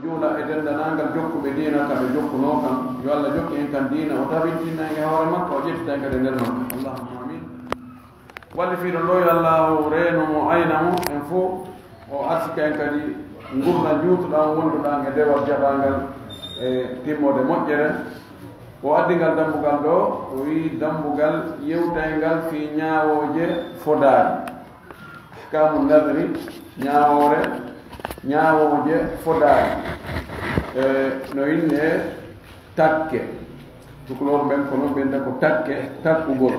juula e dendanangal jokkuɓe diina kamɓe jokkuno kam yo Allah jokki en kan diina o tabintinna e hoore makko o ƴettita kadi nder makko allahumma amin walli fiiɗo ɗo yo allahu reeno mo ayna mo en fof o arsika en kadi gurna juutuɗan wonduɗan e dewal jaɓangal e timmode moƴƴere o addigal dambugal ɗo o wi dambugal yewtaygal fi ñaawoje fodaari kamu nadri ñaawoje fodaari no inne takke tukulor ɓen ko noon ɓenta ko takkugol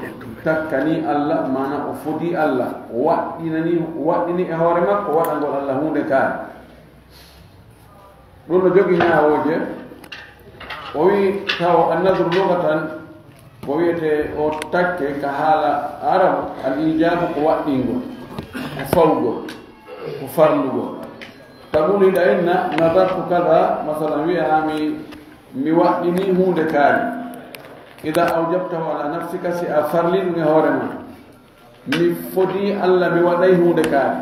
takkani Allah mana o fodi Allah o waɗɗini e hoore makko waɗangol Allah hunde kaari ɗum no jogi ñaawoje o wi taw annadru lugatan ko wiyete o takke ka haala arabu al ijabu ko waɗɗingol ko fawgol ko farlugol taɓuliɗa inna nadartu kada masalan wiya mi waɗɗini hunde kaari ida awjabtahu ala nafsika si a farli ɗum e hoore ma mi foti Allah mi waɗay hunde kaari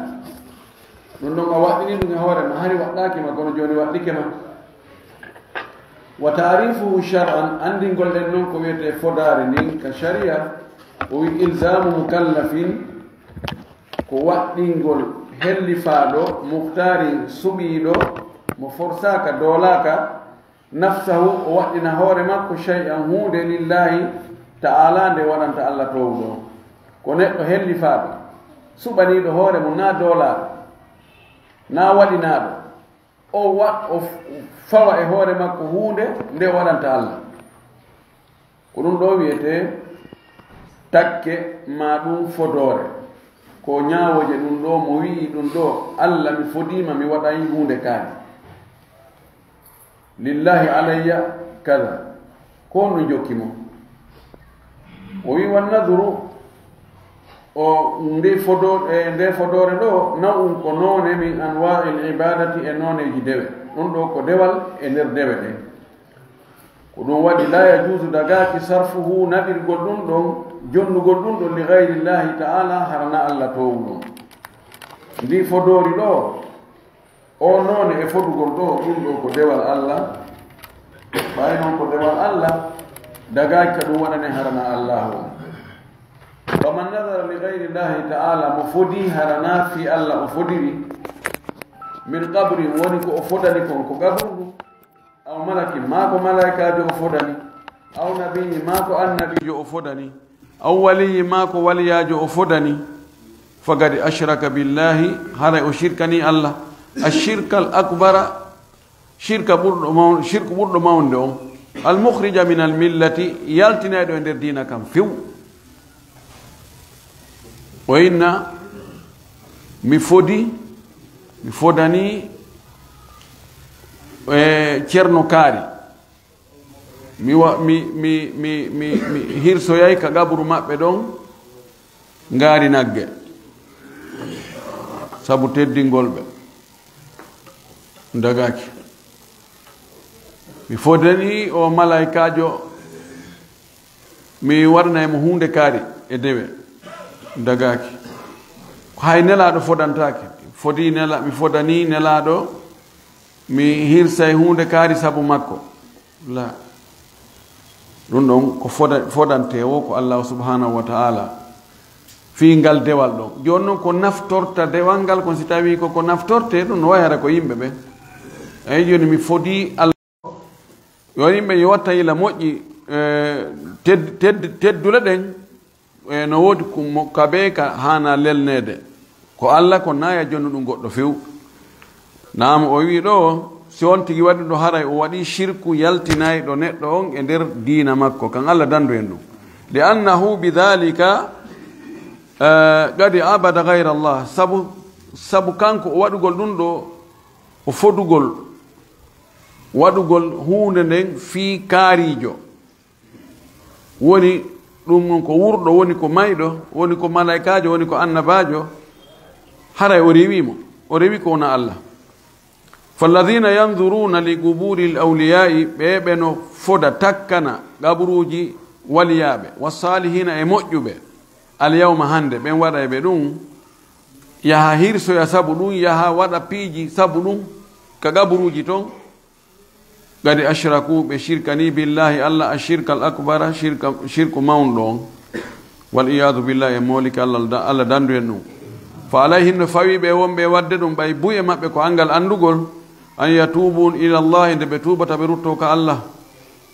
ɗum ɗon a waɗɗini ɗum e hoore ma hari waɗɗaki ma kono joni waɗɗike ma wa tarifuhu shar'an andingol ɗen noon ko wiyete fodaare ndin ka sharia o wi ilzamu mukallafin ko waɗɗingol hellifaaɗo muhtari suɓiiɗo mo forsaka doolaka nafsahu o waɗɗina hoore makko shay'an hunde lillahi ta'ala nde waɗanta Allah towɗo ko neɗɗo hellifaaɗo suɓaniiɗo hoore mum na doolaaɗo na waɗinaaɗo o fawa e hoore makko hunde nde waɗanta Allah ko ɗum ɗo wiyete takke ma ɗum fodoore ko ñaawoje ɗum ɗo mo wi'i ɗum ɗo Allah mi fodima mi waɗay hunde kaari lillahi alayya kada ko no jokki mo o wi wannaduru o nde fodore ɗo naw'um ko noone min anwa'il ibadati e nooneji dewe ɗum ɗo ko dewal e nder dewe ɗe ko ɗum waɗi la yajuzu dagaki sarfuhu naɗirgol ɗum ɗon jonnugol ɗum ɗon li gayrillahi ta'ala harana Allah towu ɗon ndi fodori ɗo o noone e fodugol ɗo ɗum ɗo ko dewal Allah ɓay noon ko dewal Allah dagaki ka ɗum waɗane harana Allah o faman nadara li gayrillahi ta'ala mo fodi harana fi Allah o fodiri min qabri woni ko o fodani kon ko gabruɗum aw malaki ma ko malaikajo o fodani aw nabiyi ma ko annabijo o fodani aw waliyi ma ko waliyajo o fodani fagadi ashraka billahi haray o shirkani Allah ashirka al akbara shirku ɓurɗo mawde on al mukhrija min al millati yaltineɗo e nder dina kam few o inna mi fodani ceerno kaari mi hirsoyay ka gabru maɓɓe ɗon ngaari nagge sabu teddingol ɓe dagaki mi fodani o malaikajo mi waɗanaymo hunde kaari e dewe dagaki hay nelaɗo fodantake mi fodani nelaɗo mi hirsay hunde kaari sabu makko la ɗum ɗon ko fodante o ko Allah subhanahu wa ta'ala fi ngal dewal ɗon joni noon ko naftorta dewal ngal kon si tawi ko naftorte ɗum no wayata ko yimɓe ɓe eyi joni mi fodi Allah yo yimɓe yo watta ila moƴƴi teddule ɗen no woodi kaɓe ka hana lelnede ko Allah ko naya jonno ɗum goɗɗo few nam o wi ɗo si on tigi waɗi ɗo haray o waɗi shirku yaltinayi ɗo neɗɗo on e nder diina makko kan Allah dandu en ɗum li annahu bidhalika gadi abada gayra Allah sabu kanko o waɗugol ɗum ɗo o fodugol waɗugol hunde nden fii kaarijo woni ɗum on ko wurɗo woni ko mayɗo woni ko malaikajo woni ko annabajo haray o rewi ko wona Allah falladina yanzuruna li quburi l awliyai ɓeɓe no foda takkana gabruji waliyaɓe wasalihina e moƴƴuɓe alyawma hande ɓen waɗa e ɓe ɗum yaha hirsoya sabu ɗum yaha waɗa piiji sabu ɗum ka gabruji ton قد أشركوا بشركني بالله الله الشرك الأكبر شرك ماوندون والعياذ بالله مولك الله داندو ينو فعليهن فوي بيوم بيوددهم بيبوي ما بكو أنجل أندقل أن يتوبون إلى الله إن بتوبة برتوك الله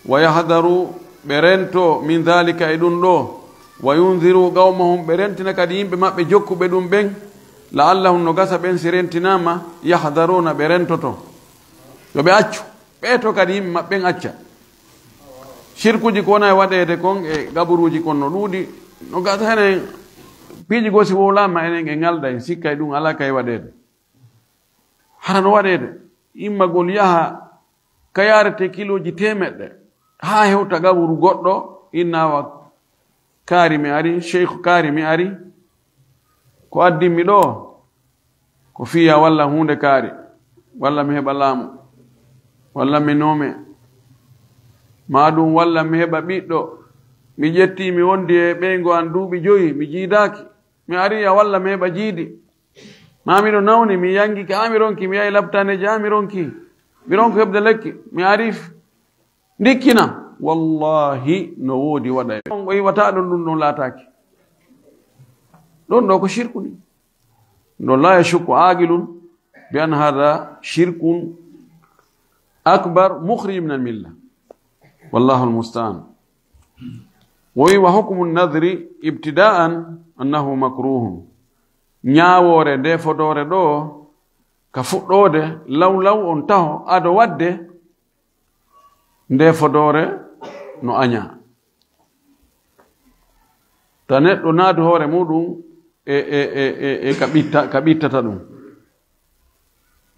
ويحذروا برنتو من ذلك إدون له وينذروا قومهم برنتنا كديم بما بجوكو بدون بين لعلهم نغاسا بين سرنتنا ما يحذرون برنتو تو يبيعچو بيتو كديم ما بين أچا شركو جيكونا يوادي يتكون غابرو جيكونا نودي نغاسا هنا بيجي غوسي وولا ما إنه نغالدا سيكا يدون على كاي وادي حران وادي إما قول يها كيارة كيلو جتيمت ها هو تغابر غدو إنا كارمي أري شيخ كارمي أري كو أدي ميلو كو فيها ولا هوند كاري ولا مهب اللام ولا منومي ما دون ولا مهب بيتو mi jetti mi wondi e ɓeygo an duuɓi 5 mi jiidaki mi ariya walla mi heɓa jiidi mamiɗo nawni mi yangiki ha mi ronki mi yahi labtaneji ha mi ronki heɓde lekki mi arif ndikkina wallahi no woodi waɗa o yiwata ɗon ɗum ɗon laataki ɗon ɗo ko shirku ni ɗon la yashukku aqilun bi an hada shirkun akbar mukhrij min almilla wallahu almustaan وحكم النذر ابتداء أنه مكروه نياوره ده فدوره دو كفودode law on taho ado wadde nde fodore no anya tanet do naadu hore mudum kabittata dum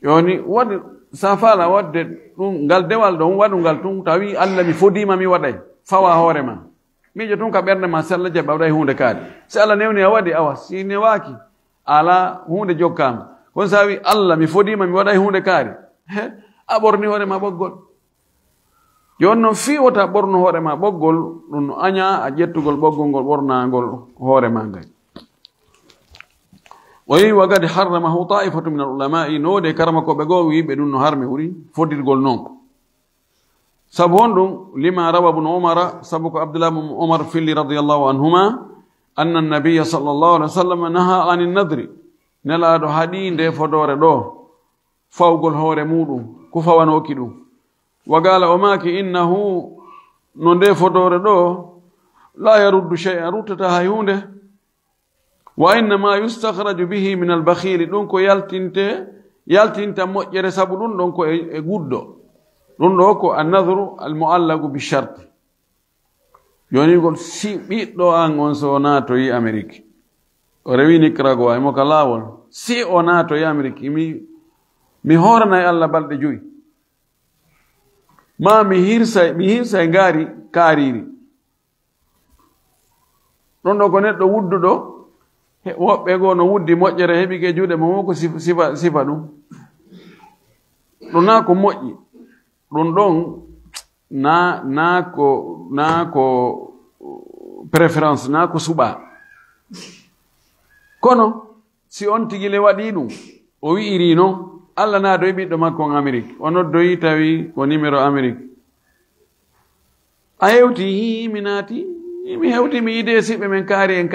yoni wadi safala wadde dum gal dewal don wadu gal tum tawi Allah mi fodima mi waday fawa hore ma mijo tun ka berne ma sella je bawday hunde kaadi se Allah newni a wadi awa sine waki ala hunde jokkama kon sawi Allah mi fodima mi waday hunde kaadi a borni hore ma boggol jonno fi wota borno hore ma boggol dun anya a jettugol boggol gol bornagol hore ma ngai wayi wagadi harramahu ta'ifatu min al-ulama'i node karama ko be go wi be dun no harmi wuri fodirgol non سبون لما روى ابن عمر سبق عبد الله بن عمر فيلي رضي الله عنهما أن النبي صلى الله عليه وسلم نهى عن النذر نلا دو هدين دي فدور دو فوق الهور مودو كفا ونوكدو وقال وماك إنه نون دي فدور دو لا يرد شيئا رتتا هيونده وإنما يستخرج به من البخيل دونكو يالتنت مؤجر سبدون دونكو غودو ɗum ɗo ko annadru almuallagu bicharti joni gol si ɓiɗɗo an on so o naatoyi amérique o rewi nicaragua emo ka laawol si o naatoyi amérique mi horanay allah balɗe 5 ma mi hirsa e ngaari kaariri ɗon ɗo ko neɗɗo wudduɗo woɓɓe goo no wuddi moƴƴere heɓi ke juuɗe mo ko sifa ɗum ɗum na ko moƴƴi ɗum ɗon na ko préférence na ko suɓa kono si on tigile waɗi ɗum o wi'iri noon Allah na doyi ɓiɗɗo makko on Amérique o noddoyi tawi ko numéro Amérique a hewti mi naati mi hewti mi yide siɓɓe men kaari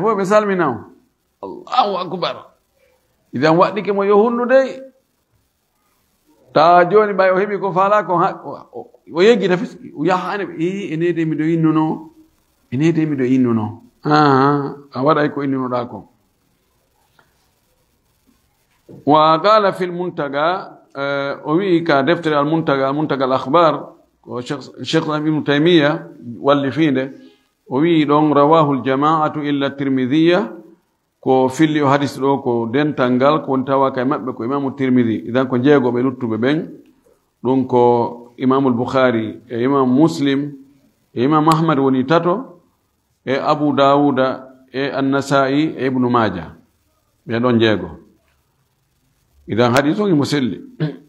fof ɓe salmina o Allahu akbar idan waɗɗike mo yo hunnu dey ta joni ɓay o heɓi ko faala ko o yeggita fiski o yahane enede miɗo innuno a waɗay ko innunoɗa ko wa qala fi lmuntaga o wi ka deftere almuntaga al akhbar ko cheikh ibnu taymiya walli fiinde o wi ɗon rawahu ljamaatu illa tirmidiya ko filli o hadis ɗo ko dental ngal ko woni tawa kay maɓɓe ko imamu tirmidi idan ko jeegoɓe luttuɓe ɓen ɗum ko imamu lbukhari e imam muslim e imam ahmad woni tato e abu dawuda e annasai e ibnu maja ɓe ɗon jeego idan hadis on imo selli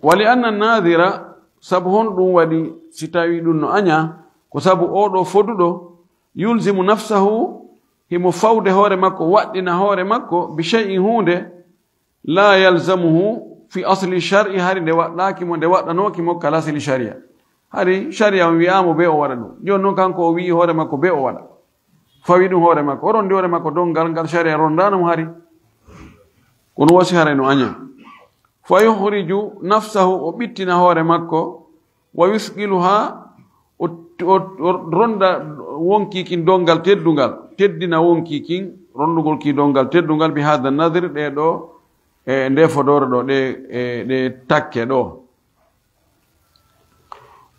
wali anna nadira sabu hon ɗum waɗi si tawi ɗum no aña ko sabu oɗo foduɗo yulzimu nafsahu himo fawde hoore makko waɗɗina hoore makko bi shay'in hunde la yalzamuhu في أصل الشرع هاري لكن من دوات نوكي مكلا أصل الشريعة هاري شريعة ويامو بيو ورنو جو نو كانكو وي هوري ماكو بيو ورا فويدو هوري ماكو ورون دي هوري ماكو دون غال شريعة رندانو هاري كون واسي هاري نو أنيا فيخرج نفسه وبيتنا هوري ماكو ويسقلها ronda wonki kin dongal teddungal teddina wonki kin rondugol ki dongal teddungal bi hada nadir de do e nde fodoro do de takke do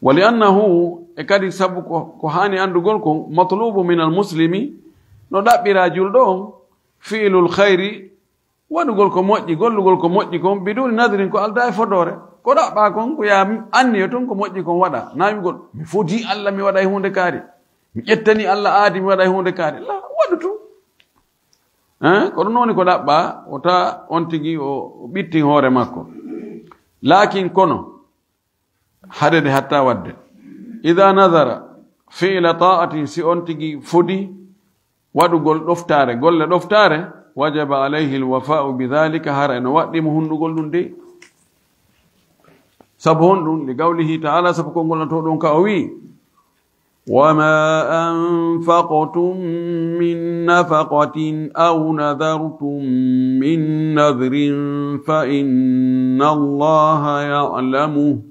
wali annahu e kadi sabu ko hani andugol ko matlubu min al muslimi no dabbira juldo fi'lul khairi wadugol ko moƴƴi gollugol ko moƴƴi kon biduni nadirin ko alda e fodore ko ɗaɓɓa kon ko ya anni yo ton ko moƴƴi kon waɗa namigol mi foti Allah mi waɗa e hunde kaari mi ƴettani Allah aadi mi waɗa e hunde kaari la waɗu tu ko ɗum noon ko ɗaɓɓa o ta on tigi o ɓitti hoore makko lakin kono haɗede hatta wadde ida nadara fi'la ta'atin si on tigi fodi waɗugol ɗoftare golle ɗoftare wajaba alayhi alwafa'u bidhalika hara en waɗɗimo hundugol ɗum de sabu hon ɗum li gawlihi ta'ala sabu kongol nato ɗon ka o wi wama anfaqtum min nafaqatin aw nadartum min nadrin fa inna allaha ya'lamu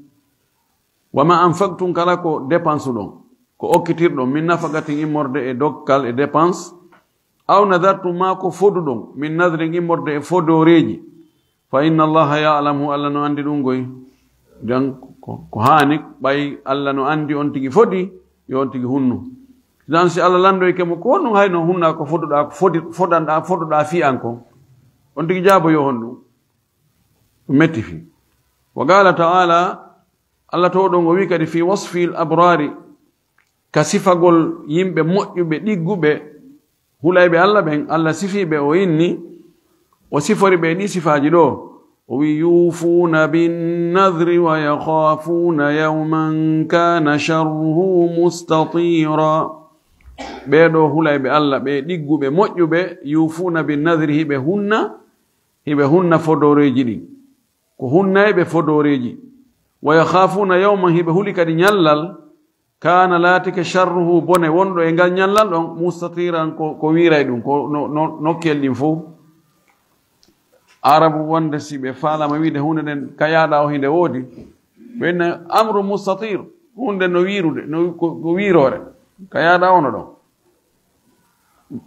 wama anfaqtum kala ko dépense ɗon ko okkitirɗon min nafaqatin immorde e dokkal e dépense aw nadartum ma ko foduɗon min nadrin immorde e fodoreji fa inna allaha ya'lamu allah no andi ɗum goy jan ko hani ɓay Allah no andi on tigi fodi yo on tigi hunnu dan si Allah lando ke mo ko honno hayno hunna ko foduɗa ko foduɗa fi an ko on tigi jabo yo honnu metti fi wa qala ta'ala Allah to ɗon o wi kadi fi wasfi al abrari ka sifagol yimɓe moƴƴuɓe ɗigguɓe hulayɓe Allah ɓen Allah sifiɓe o inni o sifori ɓe ɗi sifaji ɗo ويوفون بالنذر ويخافون يوما كان شره مستطيرا بيدو هلاي بالله بيدغو بموجو يوفون بالنذر هبه هن فدوريجي دي ko hunnayɓe fodoreji wa yakhafuna yawman hiɓe huli kadi ñallal kana laatike sharruhu bone wonɗo e ngal ñallal ɗon mustatiran ko wiray ɗum ko nokkel ɗin fof arabu wonde si ɓe faalama wiide hunde nden kayaɗa o hinde woodi ɓenne amru mustatir hunde no wirude ko wirore kayaɗa ono ɗon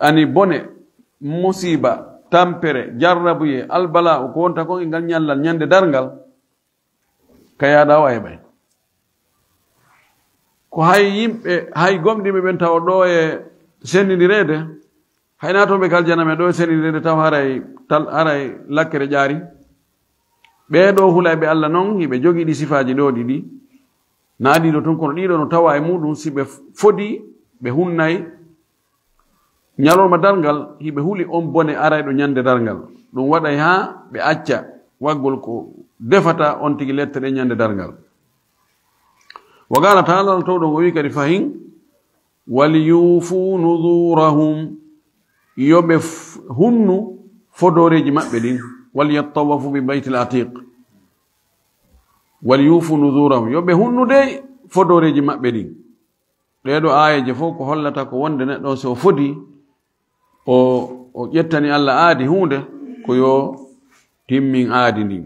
ani bone musiba tampere jarrabuye albala o ko wonta kon e ngal ñallal ñande darngal kayaɗa o heɓay ko hay yimɓe hay gomɗiɓe ɓen taw ɗo e sendidirede hayna toon ɓe kaljaname ɗo e sendidirede taw haray lakkere ƴaari ɓeeɗo hulayɓe Allah noon hiɓe jogii ɗi sifaji ɗo ɗiɗi naa ɗiɗo toon kono ɗiɗo no tawa e muɗum si ɓe fodi ɓe hunnay ñalorma darngal hiɓe huli on bone arayɗo ñande darngal ɗum waɗay ha ɓe acca waggol ko defata on tigi lette ɗe ñande darngal wa qala ta'ala to ɗon o wi kadi fahin waliyufu nudurahum yoɓe hunnu fodoreji maɓɓe ɗin walyattawafu bi baytil atiq waliyufu nudurahum yoɓe hunnu de fodoreji maɓɓe ɗin ɗeɗo ayeje fof ko hollata ko wonde neɗɗo so fodi o ƴettani Allah aadi hunde ko yo timmin aadi ndin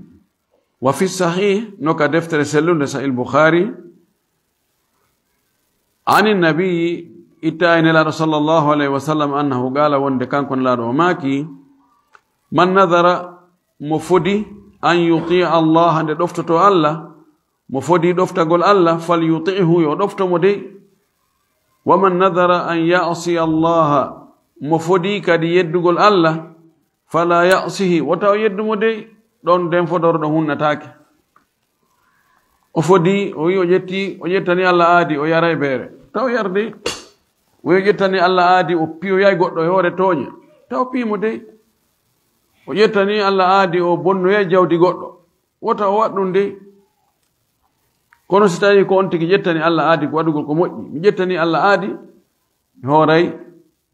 wa fi sahih noka deftere sellunde sahih bukhari ani nabii itta nelaɗo sallllahu alayhi wa sallam annahu qala wonde kanko nelaɗo o maaki man nadara mo fodi an yutia Allah nde ɗoftoto Allah mo fodi ɗoftagol Allah fal yutihu yo ɗoftomo dey wa man nadara an ya'si Allah mo fodi kadi yeddugol Allah fala ya'sihi wota o yeddumo dey ɗon den fodoro ɗo hunnatake o fodi o wi o ƴettani Allah aadi o yara e beere taw yarde o ƴettani Allah aadi o piyoyay goɗɗo e hoore tooña taw piimo dey o ƴettani Allah aadi o bonnoyay jawdi goɗɗo wota o waɗɗum dey kono si tawi ko on tigi ƴettani Allah aadi ko waɗugol ko moƴƴi mi ƴettani Allah aadi hooray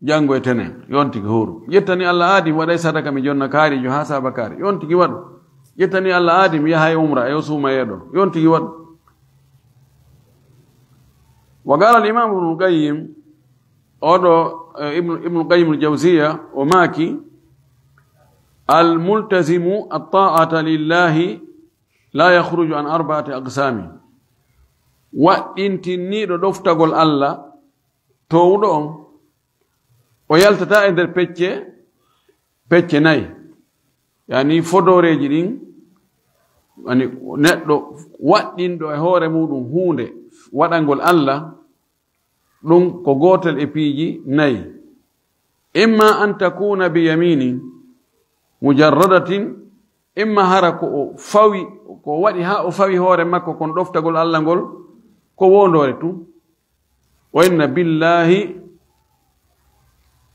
janngo e tenen yon tigi hooru ƴettani Allah aadi mi waɗay sadaka mi jonna kaarijo ha saba kaari yon tigi waɗu ƴettani Allah aadi mi yahay umra yo suuma yeɗo yon tigi waɗ wa qala al-imam ibn al-qayyim oɗo ibn al-qayyim al-jawziya o maaki al-multazimu at-ta'ata lillahi la yakhruju an 4 aqsami waɗɗintinniɗo ɗoftagol Allah towɗo on o yaltata e nder pecce 4 yani fodoreji ɗin ani neɗɗo waɗɗinɗo e hoore muɗum hunde waɗangol Allah ɗum ko gotel e piiji 4 imma an takuna bi yaminin mujarradatin imma hara ko o fawi ko waɗi ha o fawi hoore makko kon ɗoftagol Allah ngol ko wondore tu wa inna billahi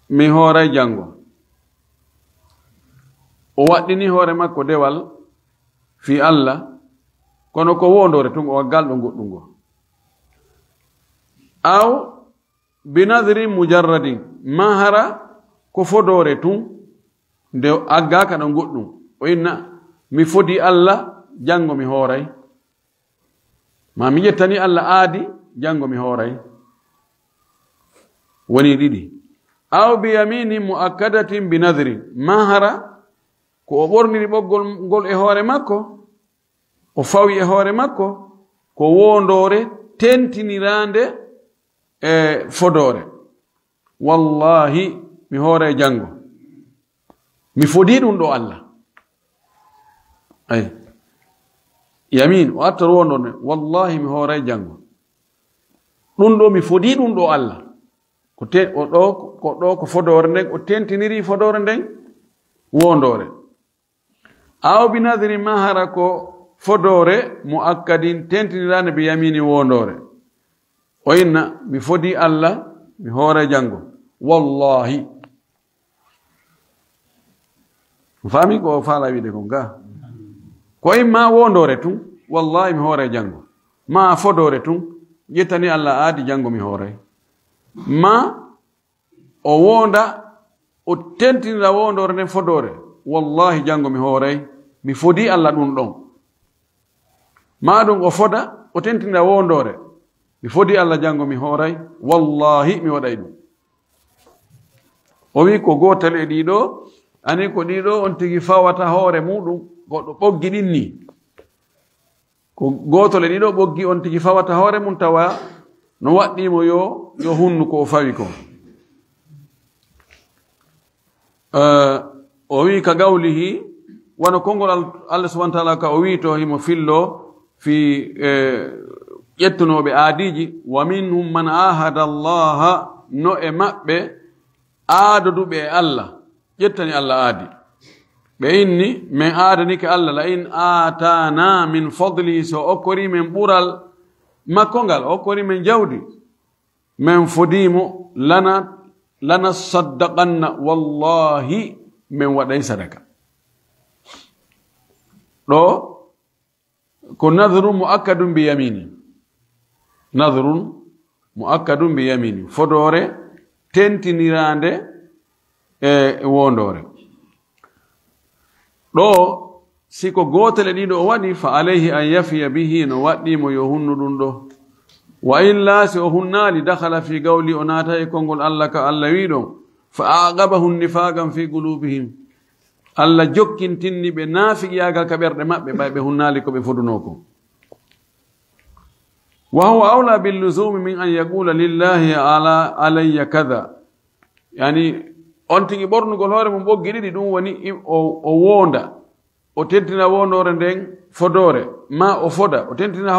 mi hooray jango o waɗɗini hoore makko dewal fi Allah kono ko wondore tun o waggalɗo goɗɗum ngo aw binadri mujarradin ma hara ko fodore tun nde aggaka ɗo goɗɗum o inna mi fodi Allah jango mi hooray ma mi yettani Allah aadi jango mi hooray woni ɗiɗi aw bi yamini muakkadatin binadri ma hara ko o ɓorniri ɓoggol ngol e hoore makko o fawi e hoore makko ko wondore tentinirande e fodore wallahi mi hoore jango mi fodi ɗum ɗo Allah ay yamin o attor wondone wallahi mi hoore jango ɗum ɗo mi fodi ɗum ɗo Allah ko ɗo ko fodore nden o tentiniri fodore nden wondore aw binadri ma hara ko fodore muakkadin tentinirande bi yamini wondore o inna mi fodi Allah mi hoore jango wallahi fami ko faala wiide kon ga ko imma wondore tun wallahi mi hoore jango ma fodore tun ƴettani Allah aadi jango mi hoore ma o wonda o tentinira wondore nden fodore wallahi jango mi hooray mi fodi Allah ɗum ɗon ma ɗum o foda o tentinira wondore mi fodi Allah jango mi hooray wallahi mi waɗay ɗum o wi ko gotel e ɗiɗo ani ko ɗiɗo on tigi fawata hoore muɗum goɗɗo ɓoggi ɗin ni ko gotol e ɗiɗo ɓoggi on tigi fawata hoore mum tawa no waɗɗimo yo hunnu ko o fawi ko o wi ka gawlihi wano kongol Allah subhanahu wa ta'ala ka o wi to himo fillo fi ƴettunoɓe aadiji wa minhum man ahada allaha no e maɓɓe aadoduɓe e Allah ƴettani Allah aadi ɓe inni min aadanike Allah la in atana min fadli so okkori men ɓural makko ngal okkori men jawdi min fodimo lana saddaqanna wallahi min waɗay sadaka ɗo ko nadrun muakkadun bi yamini nadrun muakkadun bi yamini fodore tentinirande e wondore ɗo siko gotel e ɗiɗo o waɗi fa alayhi an yafiya bihi no waɗɗimo yo hunnu ɗum ɗo wa illa si o hunnali dakhala fi gawli o naata e konngol Allah ka Allah wi ɗon fa aqabahum nifaqan fi qulubihim Allah jokkintinni ɓe naafiqiyagal ka ɓerɗe maɓɓe ɓay ɓe hunnali ko ɓe foduno ko wa huwa awla billuzumi min an yaqula lillahi ala alayya kada yani on tigi ɓornugol hoore mum ɓoggi ɗiɗi ɗum woni o wonda o tentina wondore nden fodore ma o foda o tentina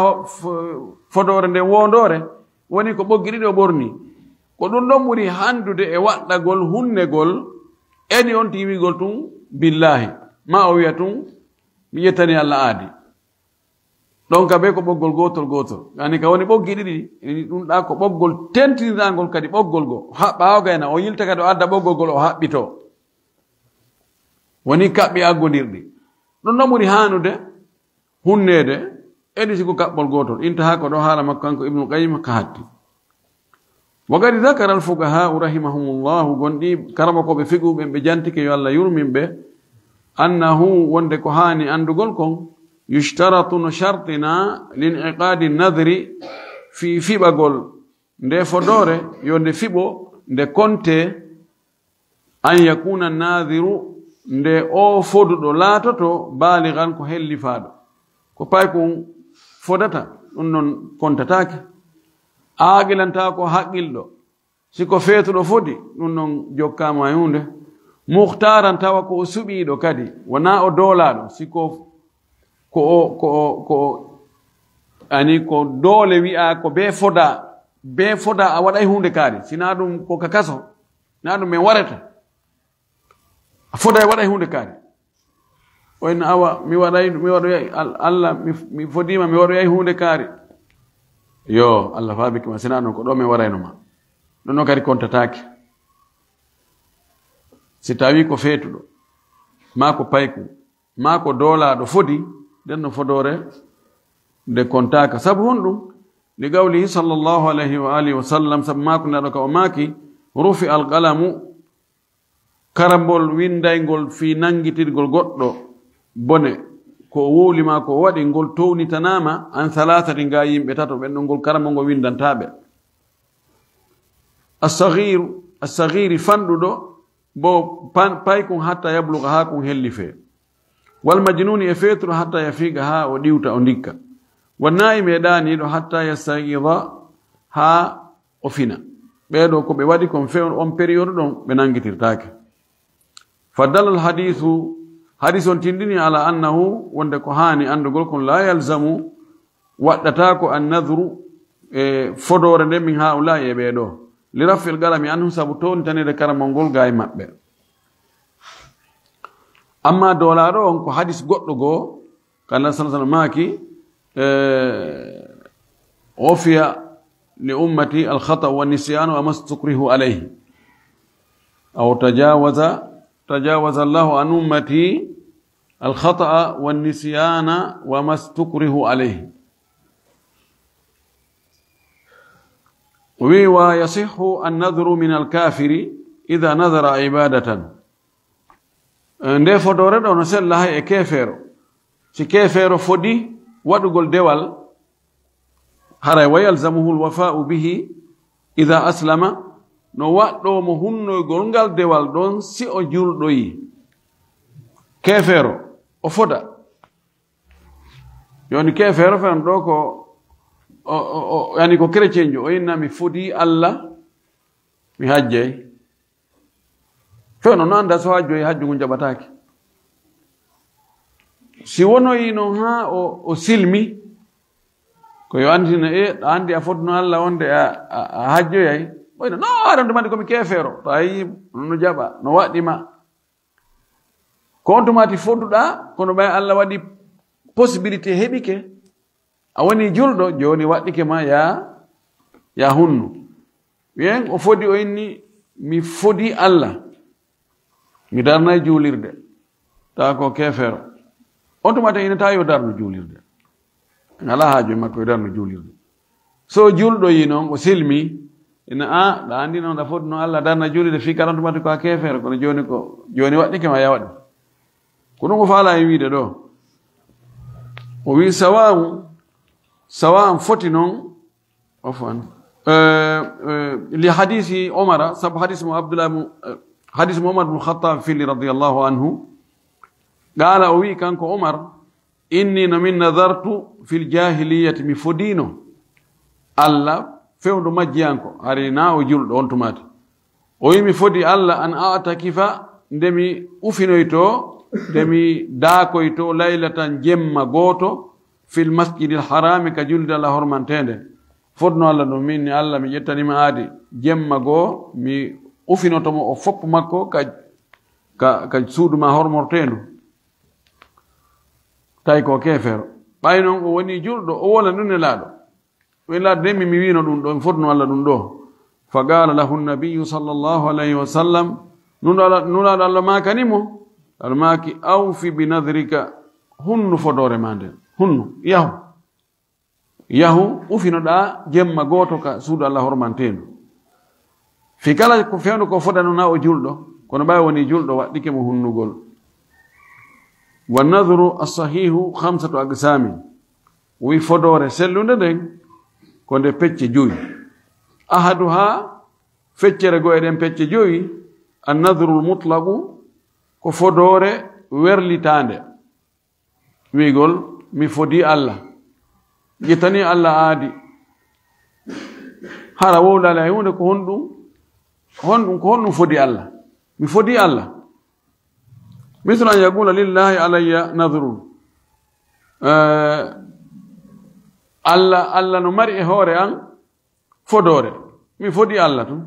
fodore nden wondore woni ko ɓoggi ɗiɗi o ɓorni ko ɗum ɗon ɓuri handude e waɗɗagol hunnegol eni on tigi wigol tun billahi ma o wiya tun mi ƴettani Allah aadi ɗon ka be ko ɓoggol gotol yani ka woni ɓoggi ɗiɗi ɗum ɗa ko ɓoggol tentinirangol kadi ɓoggol go ɓawgayna o yilta kadi o adda ɓoggol gol o haɓɓito woni kaɓɓi aggodirɗi ɗum ɗon ɓuri hanude hunnede edi siko kaɓɓol gotol intaha ko ɗo haala makko kanko ibnu qayyim ka hatti wa kadi dakara alfugahau rahimahumullahu gonɗi karama koɓe figuɓe ɓe jantike yo Allah yurmin ɓe annahu wonde ko hani andugol kon yushtaratu no shartina lin'iqadi nadri fi fiɓagol nde fodore yo nde fiɓo nde konte an yakuna nadiru nde o foduɗo laatoto baaligan ko hellifaɗo ko pay kon fodata ɗum noon kontatake aqilanta ko haqqilɗo siko feetuɗo fodi ɗum noon jokkama hunde muhtaran tawa ko o suɓiɗo kadi wona o doolaɗo siko ko ani ko doole wi'a ko be foda a waɗay hunde kaari sina ɗum ko ka kaso na ɗum min warata a foda e waɗay hunde kaari oyno awa mi waɗoyay Allah mi fodima mi waɗoyay hunde kaari yo Allah faabiki ma sina ɗum ko ɗo mi warayno ma ɗum noon kadi kontatake si tawi ko feetuɗo ma ko payku ma ko doolaɗo fodi nden no fodore nde kontaka sabu honɗum li gawlihi sallllahu alayhi wa alihi wa sallam sabu mako ndaɗo ka o maaki rufi alqalamu karambol windaygol fi nangitirgol goɗɗo bone ko o wowlima ko o waɗi ngol townitanama an salatati nga yimɓe tato ɓen ɗo ngol karamo ngo windantaɓe assagiri fanɗuɗo bo paykon hatta yabluga ha kon helli fee wal majnuni e feetuɗo hatta yafiga ha o ɗiwta o ndikka wannayi meɗaniɗo hatta yastagida ha o fina ɓeɗo ko ɓe waɗi kon fewn on période ɗon ɓe nangitirtake faddala al hadis on tindini ala annahu wonde ko hani andugol kon la yalzamu waɗɗata ko an nadru e fodore nde min haula e ɓeɗo li rafil galami anhum sabu tontanede karamol ngol ga e maɓɓe amma doolaɗo on ko hadis goɗɗo goo kala sa sallam maaki ofiya li ummati alkhata wa nisyanu wa mastukrihu alayhi aw tajawaza allahu an ummati alkhata wa nisyana wa mastukrihu alayhi wa yasihu annadru min alkafiri ida nadara ibadatan nde fodore ɗo no sella hay e kefeero si kefeero fodi waɗugol dewal haray wa yalzamuhu lwafa'u bihi ida aslama no waɗɗomo hunnoygol ngal dewal ɗon si o julɗoyi kefeero o foda yoni kefeero fen ɗo ko yani ko chrétien jo o inna mi fodi Allah mi hajjay fewno no anda so hajjoyi hajju ngu jaɓatake si wonoyi noon ha o silmi ko yo andina ɗa andi a fodno Allah wonde a hajjoyay ɓoyno no aɗa tumandi komi kefeero to a yi no jaɓa no waɗima ko on tumati fodduɗa kono ɓay Allah waɗi possibilité heɓike a woni julɗo joni waɗɗike ma ya hunnu wiyen o fodi o inni mi fodi Allah mi darnay juulirde tawa ko kefeero on tumata ina tawi o darno juulirde ala haaju makko e darno juulirde so julɗo yi noon o silmi ina ɗa andi noon ɗa foti noon Allah darna juulirde fi kala on tumata ko a kefeero kono joni waɗɗike ma ya waɗi ko ɗum o faala e wiide ɗo o wi sawa'an foti noon ofan li hadisi omara sabu hadis mo omar bnu khattab fili radiallahu anhu qala o wi kanko omar inni no min nadartu fil jahiliyati mi fodino Allah fewndo majjiyanko hari na o julɗo on tumata o wi mi fodi Allah an atakifa ndemi ufinoyto ndemi daakoyto laylatan jemma gooto fil masjidil harami ka julde Allah hormantede fodno Allah ɗum minni Allah mi ƴettanima aadi jemma goo mi ufinotomo o foppu makko ka suuduma hormortendu tawi ko kefeero ɓay noon o woni julɗo o wola ɗum ne laaɗo ɓe laaɗo ndemi mi wino ɗum ɗo mi fodno Allah ɗum ɗo fa qala lahu nabiyu sallllahu alayhi wa sallam nulaaɗo Allah makanimo aɗa maaki awfi bi nadrika hunnu fodore ma nden hunnu yahu ufinoɗa jemma gooto ka suudu Allah hormantendu fi kala ko fewndo ko fodano na o julɗo kono ɓawi woni julɗo waɗɗike mo hunnugol والنذر الصحيح 5 أقسام ويفدور سلون دين كونde pecce joyi ahaduha feccere go eden pecce joyi an-nadhru al-mutlaq ko fodore werlitande wigol mi fodi Allah gitani Allah aadi hara wowla la hunde ko honɗum fodi Allah mi fodi Allah مثل أن يقول لله علي نذر الله نمرئ هوري أن فدوري مي فدي الله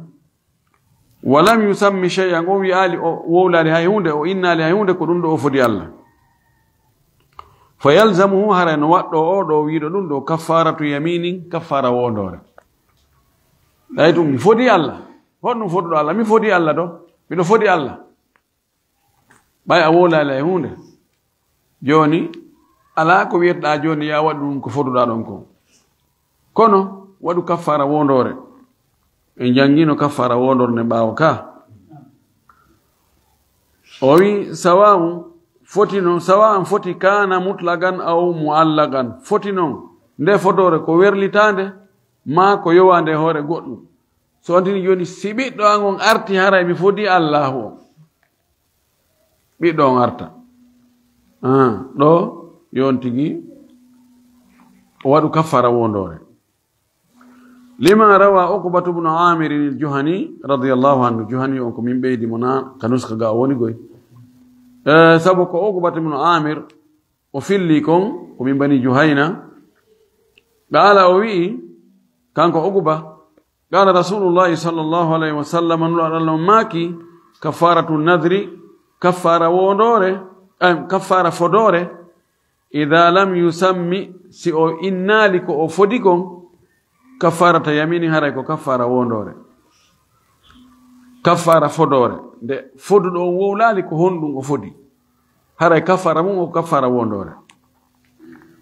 ولم يسمي شيئا وي آلي وولا لهاي هونده وإنا لهاي هونده كدوندو فدي الله فيلزمه هرن وقتو أودو ويدو دوندو كفارة يمين كفارة وondore لايتو مي فدي الله هون فدو الله مي فدي الله دو مي فدي الله bay a wola lay hunde joni ala ko wi'ata joni ya wadum ko foduda don ko kono wadu kafara wondore en jangino kafara wondore ne bawo ka o wi sawa'un foti kana mutlagan aw muallagan foti non nde fodore ko werlitande ma ko yowande hore goddum so antini joni sibiddo angon arti haray mi fodi Allahu ɓiɗɗo on arta ɗo yon tigi o waɗu kaffara wondore lima rawa uqbatu bnu amir al-juhani radiyallahu anhu juhani on ko min ɓeydi mo na ka nuska ga woni goy sabu ko uqbatu bnu amir o filli kon ko min bani juhayna qala o wi'i kanko uqba qala rasulullahi sallallahu alayhi wa sallam nulaɗallah maki kafaratu nadri كفار وندوره كفار فدوره إذا لم يسمي سئو إنا لك أفدكم كفارة يمين هريكو كفار وندوره كفار فدوره ده فدو وولا لك هندو أفدي هري كفار مو كفار وندوره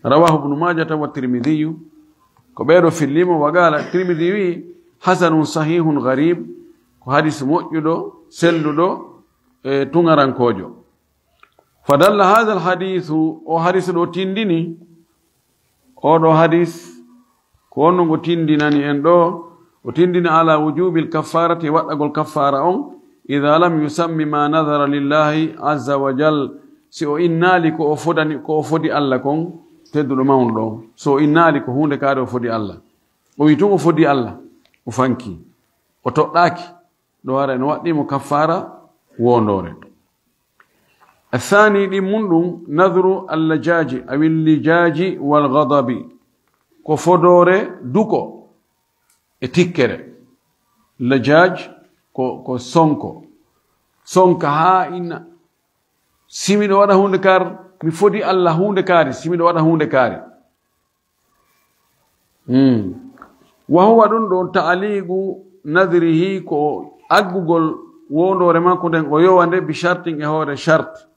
رواه ابن ماجه والترمذي كبير في الليم وقال الترمذي حسن صحيح غريب حديث موجودو سلدو تنغران كوجو فدل هذا الحديث او حديث دو تنديني او دو حديث كونو تنديناني ان دو وتندين على وجوب الكفارة واتقل كفارة إذا لم يسمي ما نظر لله عز وجل سو إنا لك أفدي الله كون تدل مون دو سو إنا لك هون كارو أفدي الله ويتو أفدي الله وفانكي وتوقاكي دوارا نواتي مكفارة وندور الثاني لمن نذر اللجاج أو اللجاج والغضب كفدور دوكو اتكر لجاج كو سونكا ها إن سيمي دو ودا هوند كار مي فودي الله هوند كاري سيمي دو ودا هوند كاري وهو دون تعليق نذره كو أجوجل wondore makko den o yowande bi shartin e hore shart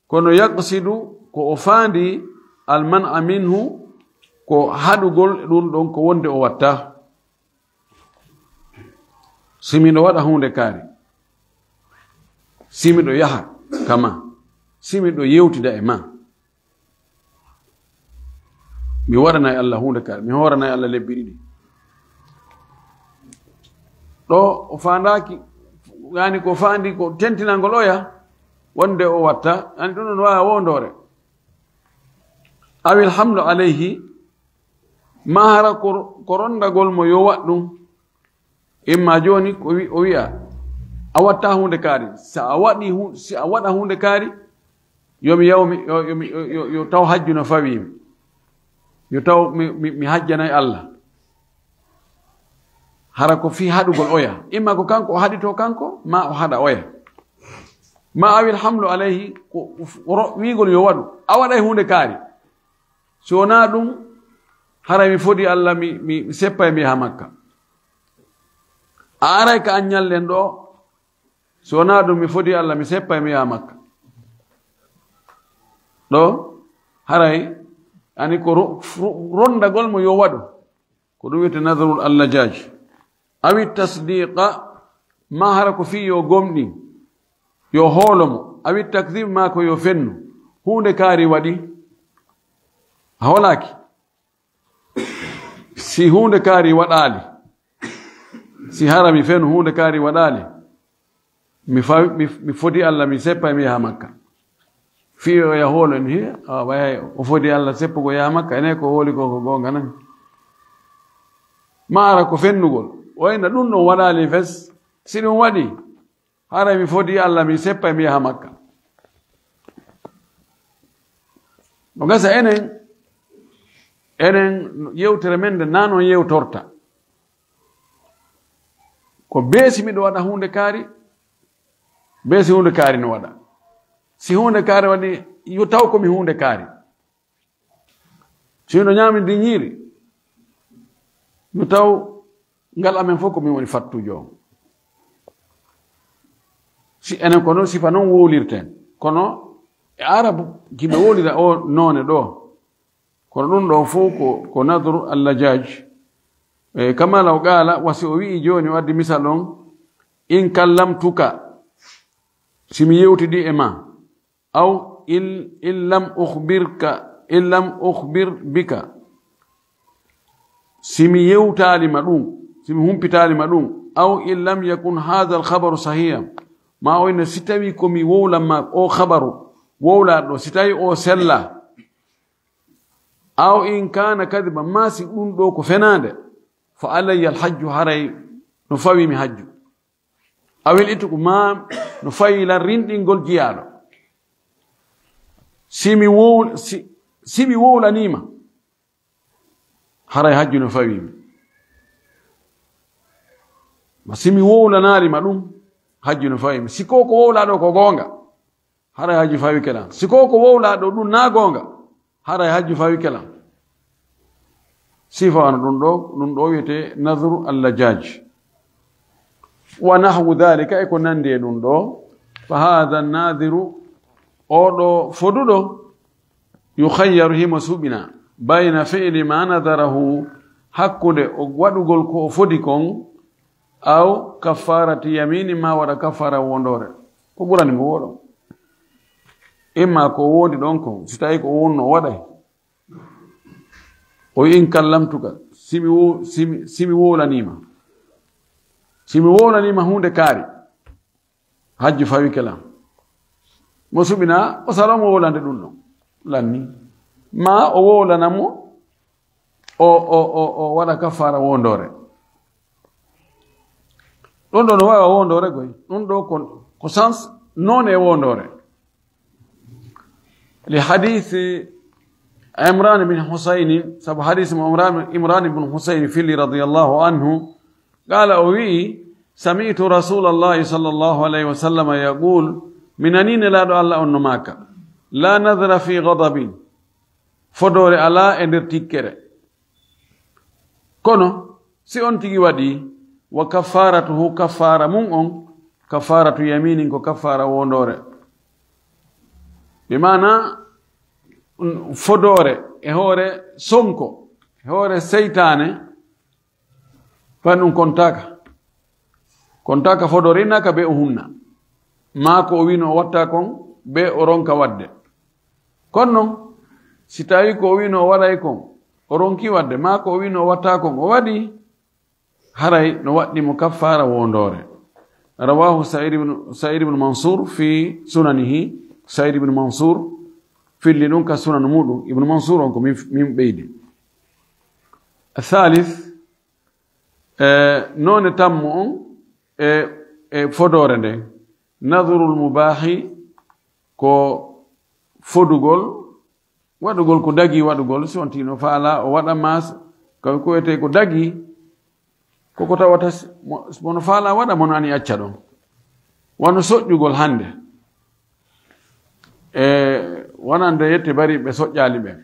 kono yaqsidu ko o fandi al man'a minhu ko hadugol dum don ko wonde o watta simido wada hunde kaari simido yaha kama simido yewtida e ma mi warana Allah hunde kaari mi horana Allah lebbiri do o fandaki yani ko fandi ko tentinangol oya wonde o watta an ɗum wa wondore awil hamdu alayhi mahara ko rondagol mo yo waɗɗum imma joni ko o wi'a a watta hunde kaari sa a waɗa hunde kaari yomi yawmi yo taw hajju no fawimi yo taw mi hajjanay Allah hara ko fi haɗugol oya imma ko kanko o haɗito kanko ma o haɗa oya ma awil hamlu alayhi ko wigol yo waɗu a waɗay hunde kaari so wona ɗum hara mi fodi Allah mi seppa mi ha Makka a aray ka an ñallen ɗo so wona ɗum mi fodi Allah mi seppa mi ha Makka ɗo haray ani ko rondagol mo yo waɗu ko ɗum wiyete nadrul allajaj awi tasdiqa ma hara ko fi yo gomɗi yo hoolomo awi takdib ma ko yo fennu hunde kaari waɗi a holaki si hunde kaari waɗali si harami fen hunde kaari waɗali mi fodi Allah mi seppa mi yaha Makka fi o ya holen hi way o fodi Allah seppugo yaha Makka ene ko holi ko gonga nan mara ko fennugol wayna ɗum ɗon waɗali fes si ɗum waɗi hara mi fodi Allah mi seppa mi yaha Makka no gasa enen yewtere men nde nanon yewtorta ko beesi miɗo waɗa hunde kaari beesi hunde kaari no waɗa si hunde kaari waɗi yo taw komi hunde kaari si no ñaami ndi ñiiri yo taw ngal amen fof komin woni fattujo on si enen ko noon sifa noon wowlirten kono e arabu kiɓe wowlira o noone ɗo kono ɗum ɗo fof ko nadru allajaj kama law qala wasi o wi'i joni o addi misal on in kallamtuka simi yewtidi e ma aw in lam ukhbir bika simi yewtalima ɗum simi humpitalima ɗum aw in lam yakun hadha alkhabaru sahiha ma o ino si tawi komi wowlanma o khabaru wowlaɗo si tawi o sella aw in kana kadiba ma si ɗum ɗo ko fenade fa alayya alhajju haray no fawimi hajju awel ittuko ma no fawilan rinɗingol jiyaɗo simi wowlanima haray hajju no fawimi ma simi wowlanarima ɗum hajju no fawimi siko ko wowlaɗo ko gonga haray hajju fawi kelam siko ko wowlaɗo ɗum na gonga haray hajju fawi kelam sifa wana ɗum ɗo wiyete nadru allajaj wa nahwu dhalika e ko nandi e ɗum ɗo fa hadha nadiru oɗo foduɗo yukhayyaru himo suɓina bayna fi'li ma nadarahu hakkude o waɗugol ko o fodi kon aw kafarati yamini ma waɗa kafara wondore ko ɓurani mo woɗon imma ko wondi ɗon kon si tawi ko wonno waɗay o in kallamtuka simi wowlanima hunde kaari hajju fawi kelam mo suɓina o salamo wowlande ɗum ɗon lanni ma o wowlanamo o waɗa kafara wondore ɗon ɗo no wawa wondore goy ɗum ɗo ko sens non e wondore li hadithi عمران بن حسين سبب حديث عمران بن حسين فيلي رضي الله عنه قال أوي سمعت رسول الله صلى الله عليه وسلم يقول من أنين لا دعا الله أنماك لا نذر في غضب فدور على اندرتكر كونو سي أنتي ودي وكفارته كفارة من كفارة يمين كفارة وندور بمعنى fodore e hoore sonko e hoore seytane fan ɗum kontaka fodore innaka be o hunna ma ko o wino o watta kon be o ronka wadde kono noon si tawi ko o wino o waɗay kon o ronki wadde ma ko o wino o watta kon o waɗi haray no waɗɗimo kaffara wondore rawahu Sa'id ibn Mansur fi sunanihi Sa'id ibn Mansur filli ɗum ka sunan muɗum ibnu Mansur on ko min ɓeydi الثالث نون تم فدور نظر المباح كو فدوغول wadugol ko dagi wadugol si on tino faala o wada mas ko wete ko dagi ko tawata mono faala wada mono ani acca ɗon wano soƴƴugol hande wonande yette bari ɓe soƴƴali ɓen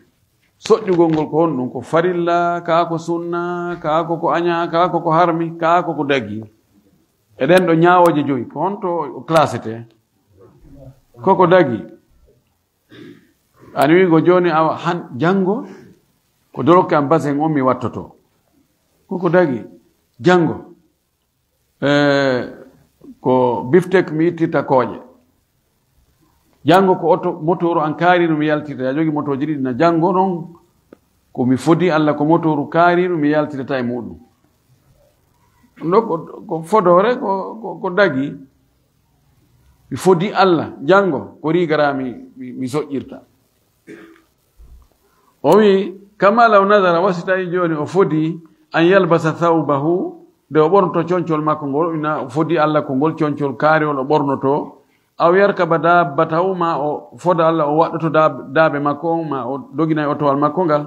soƴƴugol ngol ko honɗum ko farilla kaa ko sunna kaa ko aña kaa ko harmi kaa ko dagi eɗen ɗo ñaawoje joyi ko honto o classete koko dagi ani wigo joni awa han jango ko dolokke am basen on mi wattoto koko dagi jango ko biftek mi ittita kooƴe jango ko oto motoru an kaariru mi yaltirta ya jogi motoji ɗiɗi na jango non ko mi fodi Allah ko motoru kaariru mi yaltirta e muɗum ɗo ko fodore ko dagi mi fodi Allah jango ko rigara mi soƴƴirta o wi kama law nadara wasitayi joni o fodi an yalbasa thawbahu de o ɓornoto concol makko ngol ina fodi Allah ko ngol concol kaariol o ɓornoto aw yarkaba dabbatahu ma o foda Allah o waɗɗoto daabe makko ma o dogina e otowal makko ngal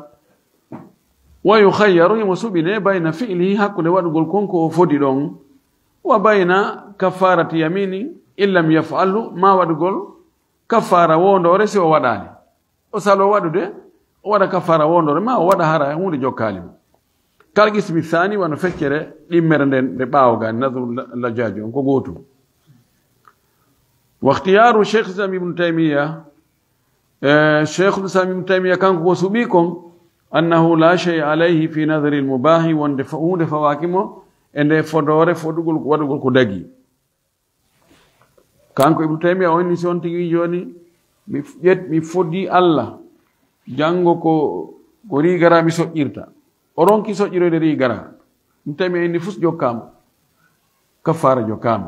wa yukhayyaru imo suɓine bayna fi'lihi hakkude waɗugol konko o fodi ɗon wa bayna kafarati yamini illam yaf'alu ma waɗugol kafara wondore si o waɗani o salo waɗude o waɗa kafara wondore ma o waɗa hara hunde jokkalima kal qismi thani wano feccere ɗimmere nden nde ɓawoga nadru lajaji on ko gotum واختيار الشيخ الإسلام ابن تيمية الشيخ الإسلام ابن تيمية كان كوسبيكم أنه لا شيء عليه في نظر المباح وندفعون فواكمه إن فدور فدقول ودقول كدقي كان ابن تيمية وين نسون تيجي جوني مفدي الله جانغو كو ريغرا ميسو إيرتا أورون كيسو إيرو ريغرا ابن تيمية نفوس جوكام كفارة جوكام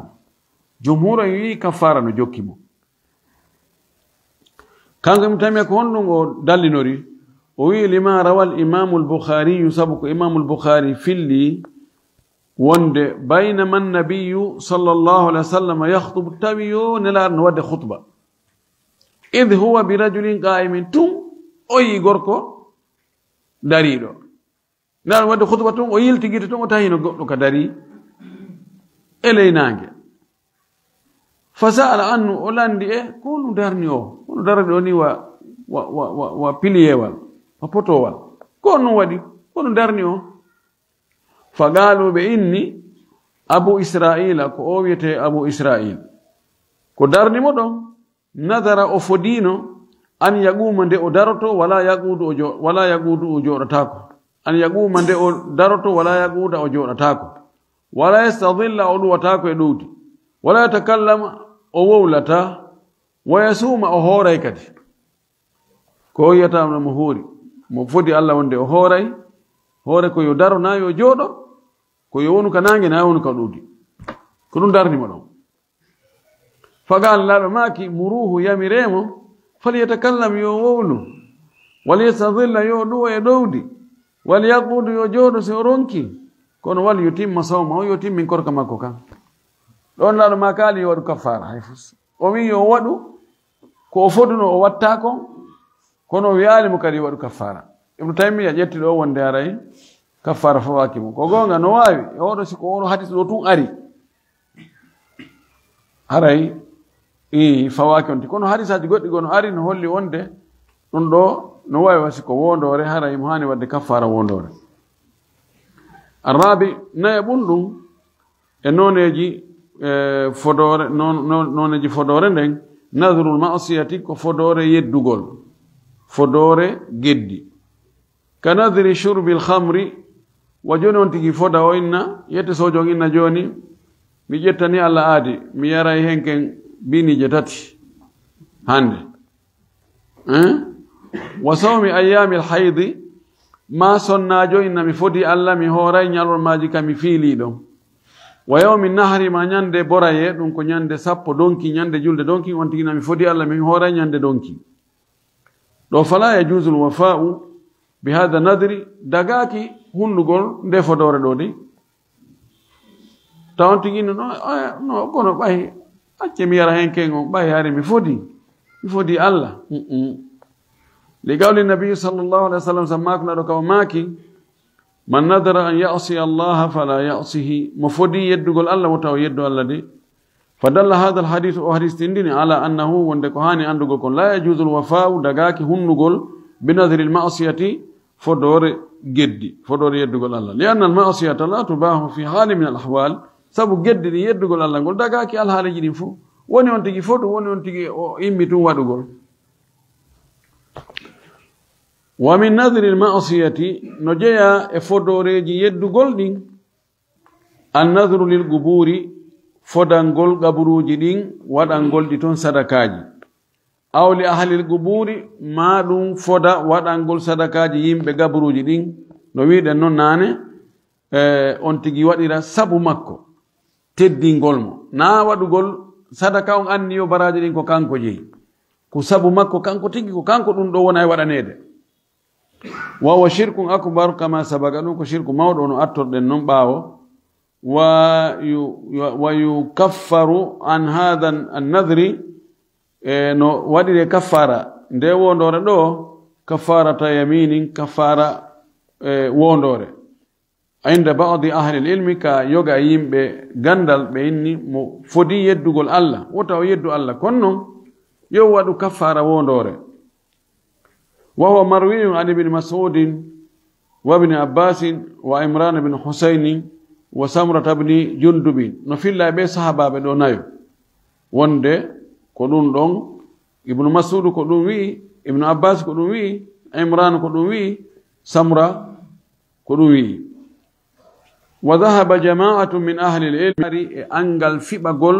جمهور يي كفاره no jokkimo kanga mutami ko honno dallinori o wi lima rawal imam al-bukhari sabuko imam al-bukhari filli wonde bayna man nabiyyu sallallahu alaihi wasallam yakhutub tawiyo nela no wadde khutba id huwa bi rajulin qa'imin tum o yi gorko darido nan wadde khutba tum o yilti gite tum o tahino goddo ka dari eleynange فسأل عنه أولاندي كونو دارنيو كونو دارنيو وبيليوال وبوتوال كونو ودي كونو دارنيو فقالوا بإني أبو إسرائيل كأويته أبو إسرائيل كدارني مدو نظر أفدينو أن يقوم من دي أدارتو ولا يقود أجورتاكو أن يقوم من دي أدارتو ولا يقود أجورتاكو ولا يستظل أدوتاكو يدودي ولا يتكلم أولتا ويسوم أهوري كدي كويتا من مهوري مفودي الله وندي أهوري هوري كو يدارو نا يجودو كو يونو كنانجي نا يونو كدودي كنون دارني مدو فقال لا ماكي مروه يميريمو فليتكلم يوولو وليستظل يودو يدودي وليقود يجودو سيورونكي كون وليتم صومه يتم من كرك ماكو كان ɗon laɗo ma kaali yo waɗu kaffara hay fus o wi yo waɗu ko o foduno o watta kon kono o wiyalimo kadi yo waɗu kaffara ibnu taymiya ƴetti ɗo wonde haray kaffara fawaki mo ko gonga no wawi e oɗo siko oɗo hadis ɗo tun ari haray fawaki on ti kono hadisaji goɗɗi gono ari no holli wonde ɗum ɗo no wawi wasiko wondore haray mo hani wadde kaffara wondore arrabi naye ɓum ɗum e noneji fodore noneji fodore nden nadrul ma'siyati ko fodore yeddugol fodore geddi ka nadri shurbil khamri wa joni on tigi foda o inna yette sojo inna joni mi ƴettani Allah aadi mi yaray henken binije tati hande wa sawmi ayyamil hayd ma sonnajo inna mi fodi Allah mi horay nyalol maji kam mi fiili ɗon wa yawmi nahri ma nyande boraye ɗum ko nyande sappo donki nyande julde donki on tigina mi fodi Allah mi horay nyande donki ɗo fala yajuzu alwafa'u bi hada nadri dagaki hundugol nde fodore ɗo de tawon tigino no kono ɓay acce mi yara hen kengo ɓay hari mi fodi Allah li qawli nabi sallallahu alaihi wasallam sammakna ɗo kaw maki man nadara an ya'si Allah fala ya'sihi mufodi yeddugol Allah mo taw yeddo Allah de fadalla hadha alhadith o hadith tindini ala annahu wonde ko hani andugol kon la yajuzu alwafa'u dagaki hunnugol binadri alma'siyati fodore geddi fodore yeddugol Allah li anna alma'siyata la tubahu fi hali min alahwal sabu geddi di yeddugol Allah gol dagaki alhaaliji din fu woni on tigi fodu woni on tigi o immi tum wadugol ومن نذر المعصية نجيا فدوريجي يدغول دين النذر للقبور فدانغول قبروجي دين ودانغول دي تون صدقاجي aw li ahlil quburi ma ɗum foda waɗangol sadakaji yimɓe gabruji ɗin no wiɗen noon nane on tigi waɗira sabu makko teddingol mo na waɗugol sadaka on anni yo baraji ɗin ko kanko jeyi ko sabu makko kanko tigi ko kanko ɗum ɗo wona e waɗanede wawa shirkun akbar kama sabaga ɗum ko shirku mawɗo ono attorɗen noon ɓaawo wa yukaffaru an hada annadri no waɗire kaffara nde wondore ɗo kaffarata yaminin kaffara wondore inda badi ahli ilmi ka yoga yimɓe gandal ɓe inni mo fodi yeddugol Allah wota o yeddu Allah kono noon yo waɗu kaffara wondore وهو مروي عن ابن مسعود وابن عباس وعمران بن حسين وسمرة بن جندب نفيلا بي صحابة بدو نايو وند كودون دون ابن مسعود كودون وي ابن عباس كودون وي عمران كودون وي سمرة كودون وي وذهب جماعة من أهل العلم أنقل في بقول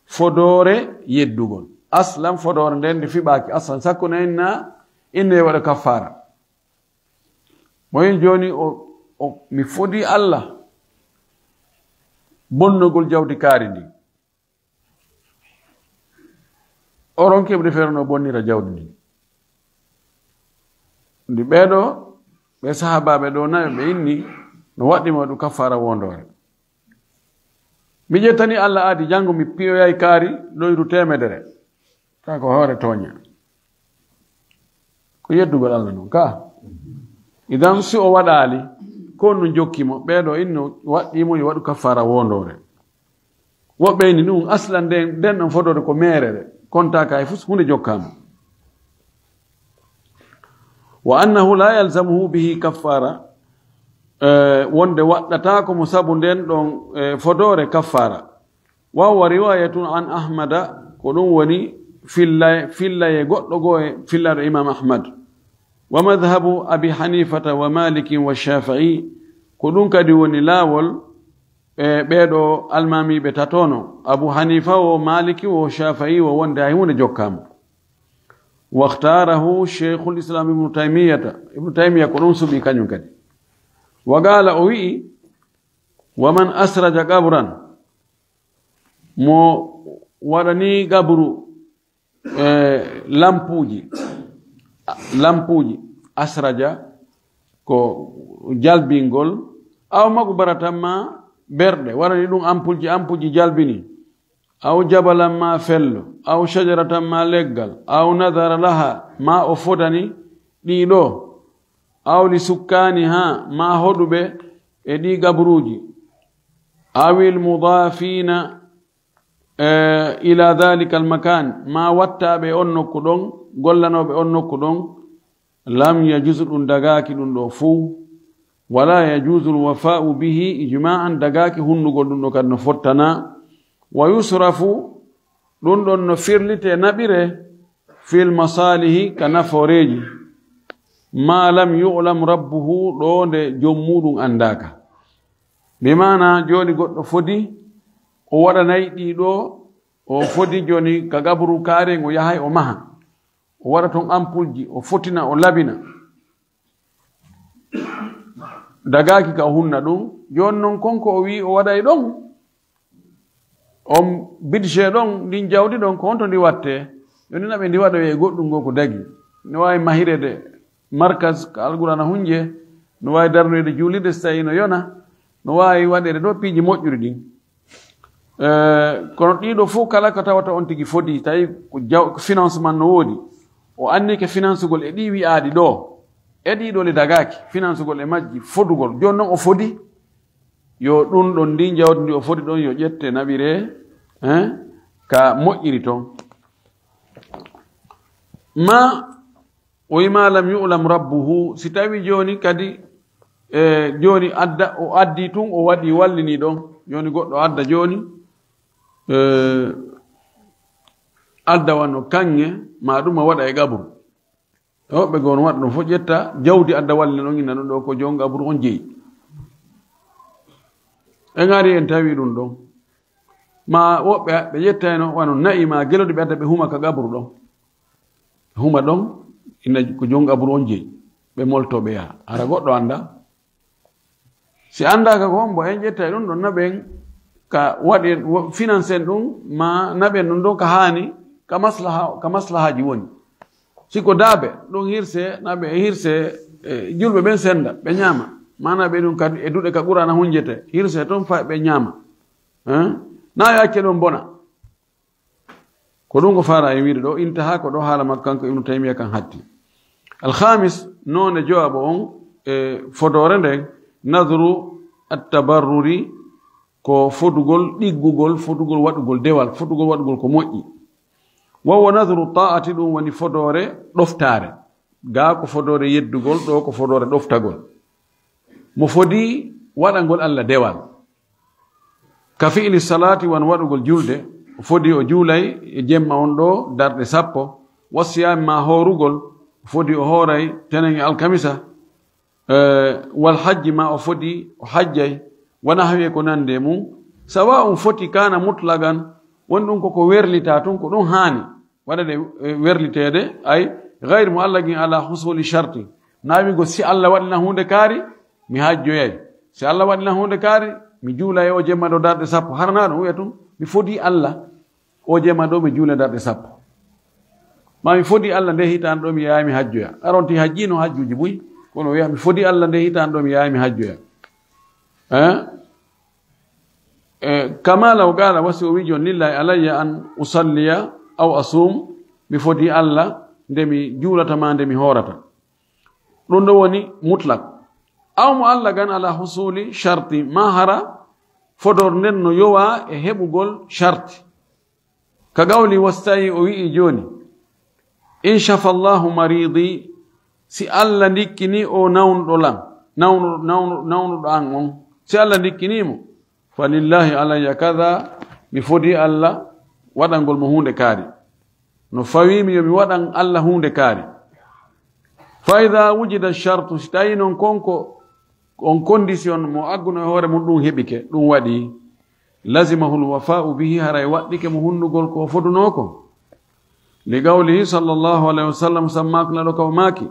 فدور يدوغول أصلا فدور ندين في باكي أصلا سكونا إنا inne waɗa kaffara moyen joni mi fodi Allah bonnugol jawdi kaari ndi oron keɓde feere no bonnira jawdi ndi ndi ɓeeɗo ɓe sahabaɓe ɗo nayo ɓe inni no waɗɗima ɗum kaffara wondore mi ƴettani Allah aadi janngo mi piyoyay kaari ɗoyru temedere ka ko hoore tooña ko yeddugol Allah noon ka idan si o waɗali ko no jokkimo ɓeeɗo inno waɗɗimo yo waɗu kaffara wondore woɓɓe ni ɗum aslan nden ɗon fodode ko merere kontaka e fus hunde jokkama wa annahu la yalzamuhu bihi kaffara wonde waɗɗata ko mo sabu nden ɗon fodore kaffara wa huwa riwayatun an ahmada ko ɗum woni fillaye goɗɗo goo e fillaɗo imam ahmad wa madhabu abi hanifata wa malikin wa shafi'i ko ɗum kadi woni laawol ɓeeɗo almamiɓe tatono abu hanifa o maliki o shafi'i o wonde hay hunde jokkama wahtarahu cheikhul islam ibnu taymiya ko ɗum suɓi kañum kadi wa gala o wi'i wa man asraja qabran mo waɗani gabru lampuji asraja ko jalbingol aw magu baratanma berɗe waɗani ɗum ampulji jalbini aw jabalan ma fello aw shajaratan ma leggal aw nadara laha ma o fotani ɗiɗo aw li sukkani ha ma hoɗuɓe e ɗi gabruji awil mudafina ila dhalika almakan ma wattaɓe on nokku ɗon gollanoɓe on nokku ɗon lam yajuzu ɗum dagaki ɗum ɗo fuu wala yajuzu lwafa'u bihi ijma'an dagaki hunnugol ɗum ɗo kadi no fottana wa yusrafu ɗum ɗon no firlite naɓire fil masalihi ka naforeji ma lam yu'lam rabbuhu ɗo nde jom muɗum andaka bimana joni goɗɗo fodi o waɗanayi ɗiɗo o fodi joni ka gabru kaare o yahay o maha o waɗa toon ampulji o fotina o labina dagaki ka o hunna ɗum joni noon konko o wi o waɗay ɗon on budget ɗon ndin jawdi ɗon ko honto ndi watte joni naɓe ndi waɗa wiye goɗɗum ngo ko dagi no wawi mahirede markas ka alqurana hunje no wawi darnoyde juulirde so tawi no yona no wawi waɗede ɗo piiji moƴƴuri ɗin kono ɗiɗo fof kala ko tawata on tigi fodi tawi ko financement no woodi o anni ke financegol e ɗi wi'aɗi ɗo e ɗiɗo le dagaki financegol e majji fodugol joni noon o fodi yo ɗum ɗon ndi jawdi ndi o fodi ɗon yo ƴette naɓire ka moƴƴiri toon ma o wima lam yu'lam rabbuhu si tawi joni kadi joni adda o addi tun o waɗi wallini ɗon joni goɗɗo adda joni adda wanno kanŋe ma ɗum a waɗa e gabru woɓɓe gon waɗa ɗum fof ƴetta jawdi adda wallina ɗon inna ɗum ɗo ko jon gabru on jeeyi en ari en tawi ɗum ɗon ma woɓɓe ɓe ƴettayno wano nayi ma gelode ɓe adda ɓe huma ka gabru ɗon huma ɗon ina ko jonga buru on jeyi ɓe moltoɓe yaha ara goɗɗo anda si andaka ko mbo en ƴettay ɗum ɗon naɓen ka waɗi financen ɗum ma naɓen ɗum ɗon ka haani ka maslahaji woni siko daabe ɗum hirse naɓe e hirse julɓe ɓen senda ɓe ñaama mana ɓe ɗum kadi e duɗe ka ɓurana hunjete hirse toon fa ɓe ñaama na yo acce ɗon bona ko ɗum ko fara e wiide ɗo intaha ko ɗo haala makko kanko ibnu taymiya kan hatti alhamis noone jowaɓo on e fodore nden nadru attabarruri ko fodugol ɗiggugol fodugol waɗugol dewal fodugol waɗugol ko moƴƴi wawo nadru ta'ati ɗum woni fodore ɗoftare ga ko fodore yeddugol ɗo ko fodore ɗoftagol mo fodi waɗangol allah dewal ka fi'li salati wan waɗugol julde fodi o juulay e jemma on ɗo darɗe 10 wasiyami ma horugol fodi o hooray tenen e alkamisa wal hajji ma o fodi o hajjay wona hawi ko nande mum sawa um foti kana mutlagan won ɗum koko werlita tun ko ɗum haani waɗade werlitede ay gayre mo allah gin ala husuli sharti nawigo si allah waɗina hunde kaari mi hajjoyay si allah waɗina hunde kaari mi juulay o jemma ɗo darɗe 10 harana ɗum wiya tun mi fodi allah o jemma ɗo mi juule darɗe 10 ma mi fodi allah nde hitan ɗo mi yahay mi hajjoya aronti hajjino hajjuji buy kono wiya mi fodi allah nde hitan ɗo mi yahay mi hajjoya kama law qala wasi o wi jon lillahi alayya an usalliya aw asum mi fodi allah nde mi juulatama nde mi horata ɗum ɗo woni mutlak aw mo allah gan ala husuli sharti ma hara fodor nden no yowa e heɓugol sharti ka gawli wastayi o wi'i joni in shafa llahu maridi si allah ndikkini o nawnuɗo lam nawnuɗo an on si allah ndikkinimo falillahi alayya kada mi fodi allah waɗangol mo hunde kaari no fawimi yomi waɗan allah hunde kaari fa ida wujida shartu si tawi noon konko on condition mo agguno e hoore mum ɗum heɓike ɗum waɗi lazimahu lwafa'u bihi haray waɗɗike mo hunnugol ko fodunoko li gawlihi sallllahu alayhi wa sallam sammaknaɗo kaw maaki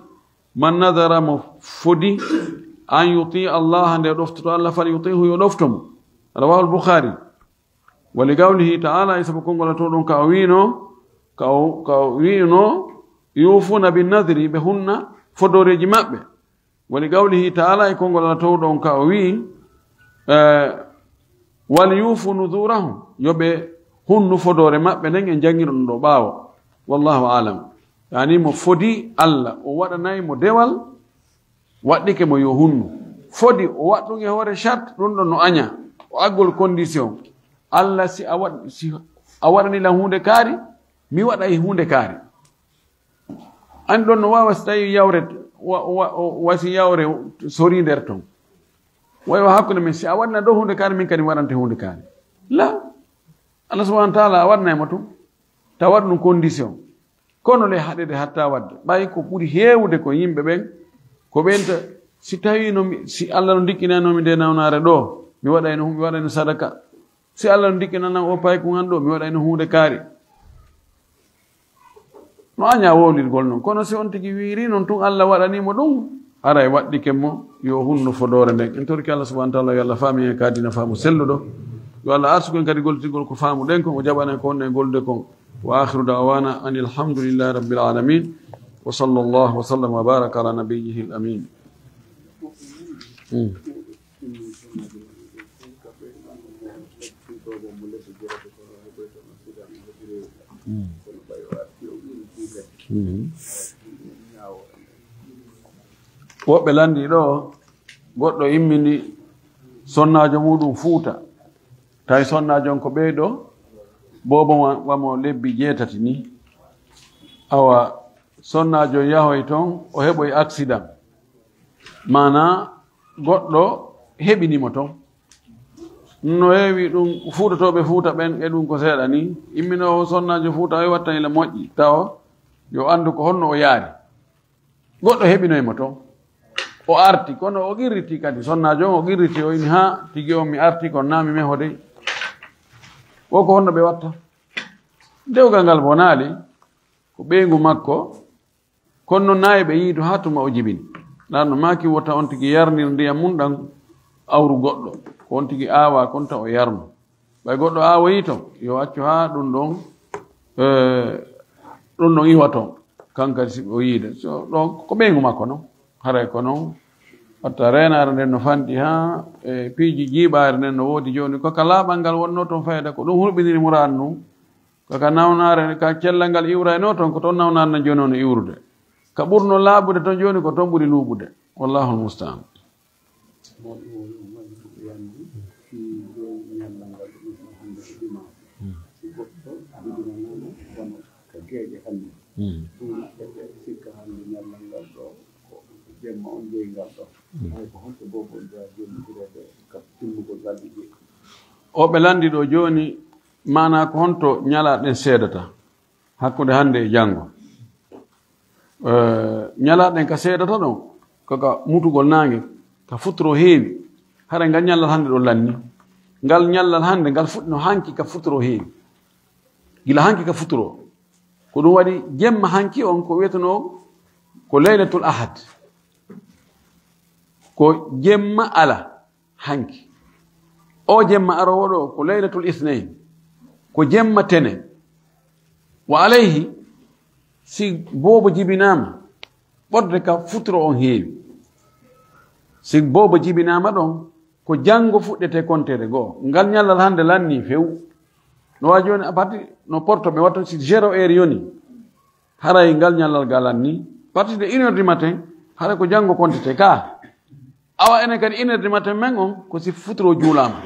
man nadara mo fodi an yuti allah nde ɗoftoto allah fal yutihu yo ɗoftomo rawahu lbukhari wa li gawlihi taala e sabu konngol to ɗum ka wino yufuna binnadri ɓe hunna fodoreji maɓɓe wa li gawlihi taala e konngol to ɗon ka o wi wal yufu nudurahum yoɓe hunnu fodore maɓɓe nden e jangiro ɗum ɗo ɓaawo wallahu alam yani mo fodi allah o waɗanayi mo dewal waɗɗike mo yo hunnu fodi o waɗɗum e hoore charte ɗum ɗon no aña o aggol condition allah si a waɗanilan hunde kaari mi waɗa e hunde kaari an ɗon no wawa so tawi yawre wasi yawre sori nder ton wayo hakkude min si a waɗna ɗo hunde kaari min kadi waɗante hunde kaari la allah subahana wa taala a waɗnaymo tum ta waɗ ɗum condition kono le haɗede hatta wadde ɓay ko ɓuri heewde ko yimɓe ɓen ko ɓenta si tawi si allah no dikkinanomi nde nawnare ɗo mi waɗayno sadaka si allah no dikkinanam o pay ko an ɗo mi waɗayno hunde kaari no aña wowlirgol noon kono si on tigi wiiri noon tun allah waɗanimo ɗum aray waɗɗike mo yo hunno fodore nden en torki allah subahana taala yo allah faami en kadina faamu selluɗo yo allah arsuken kadi gollitirgol ko faamu ɗen kon o jaɓanen ko onne golde kon wa akhiru dawana an alhamdulillahi rabbil alamin wa sallallahu wa sallam wa baraka ala nabiyyihi al amin woɓɓe landi ɗo goɗɗo immini sonnajo muɗum fuuta tawi sonnajo on ko ɓeyɗo bobo wamo lebbi 7 ni awa sonnajo yahoy toon o heɓoy accident mana goɗɗo heɓinimo toon no heewi ɗum fuutatoɓe fuuta ɓen e ɗum ko seeɗa ni immino sonnajo fuuta o watta ila moƴƴi tawa yo andu ko honno o yaari goɗɗo heɓinoymo toon o arti kono o qirriti kadi sonnajo on o qirriti o ini ha tigi on mi arti kono nami meho de o ko honno ɓe watta dewgal ngal bo naali ko ɓeygu makko kono nayi be yiido ha tuma o jibini ɗanno maki wota on tigi yarnir ndiyam mum ɗan awru goɗɗo ko on tigi aawa konta o yarno ɓay goɗɗo aawoyi ton yo accu ha ɗum ɗon iwa ton kankadi si o yiide so ɗon ko ɓeygu makko noon haray ko noon watta renare nden no fanɗi ha e piiji jiiɓare nden no woodi joni koka laaɓal ngal wonno toon fayda ko ɗum hulɓiniri murad nu koka nawnare ka cellal ngal iwrayno toon ko toon nawnare no joni ono iwrude ka ɓurno laaɓude toon joni ko toon ɓuri luuɓude wallahu almustaan o ɓe landi ɗo joni mana ko honto ñalaɗen seedata hakkude hande e janngo ñalaɗen ka seedata ɗon kaka mutugol nange ka futoro heewi hara ngal ñallal hande ɗo lanni ngal ñallal hande ngal fuɗɗino hanki ka futoro heewi gila hanki ka futoro ko ɗum waɗi jemma hanki on ko wiyeteno ko laylatul ahad ko jemma ala hanki o jemma arowo ɗo ko laylatul ithnain ko jemma tene wa alayhi si boobo jibinama ɓorde ka futuro on heewi si boobo jibinama ɗon ko janngo fuɗɗete kontede goo ngal ñallal hande lanni few no wa joni a partir no porto ɓe watta si 0 heure yoni haray ngal ñallal ga lanni partir de 1 heure du matin haray ko janngo kontete ka awa enen kadi 1 heure du matin men on ko si futuro juulama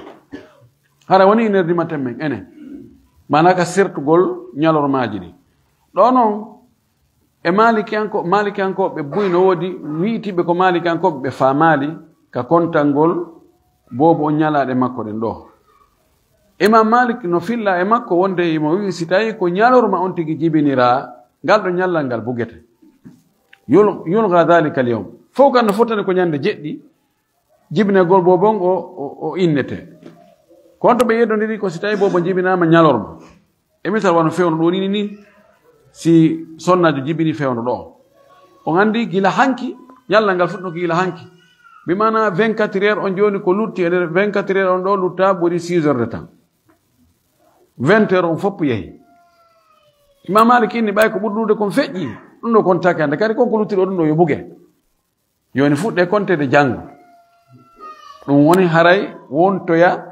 hara woni 1 heure du matin men enen mana ka sertugol ñalormaji ɗi ɗo noon e malikiyankoɓe buy no woodi wiitiɓe ko malikiyankoɓe ɓe faamali ka kontangol boobo on ñalaɗe makko ɗen ɗo imam malik no filla e makko wonde imo wi si tawi ko ñalorma on tigi jibinira ngal ɗo ñallal ngal bugete yulga dhalika al yawm fof kan no fotani ko ñande jeɗɗi jibinegol boobon o innete konto ɓe yeddodiri ko si tawi boobo jibinama ñalorma e misal wano fewno ɗo ni si sonnajo jibini fewno ɗo on andi gila hanki ñallal ngal fuɗɗino ko gila hanki bimana 24 heures on joni ko lutti e nder 24 heures on ɗo lutta ɓuri 6 heures de temps 20 heures on foppu yeehi imam malik inni ɓay ko ɓurɗude kon feƴƴi ɗum ɗo kon taki hande kadi konko luttiɗo ɗum ɗo yo buge yoni fuɗɗe kontede janngo ɗum woni haray wontoya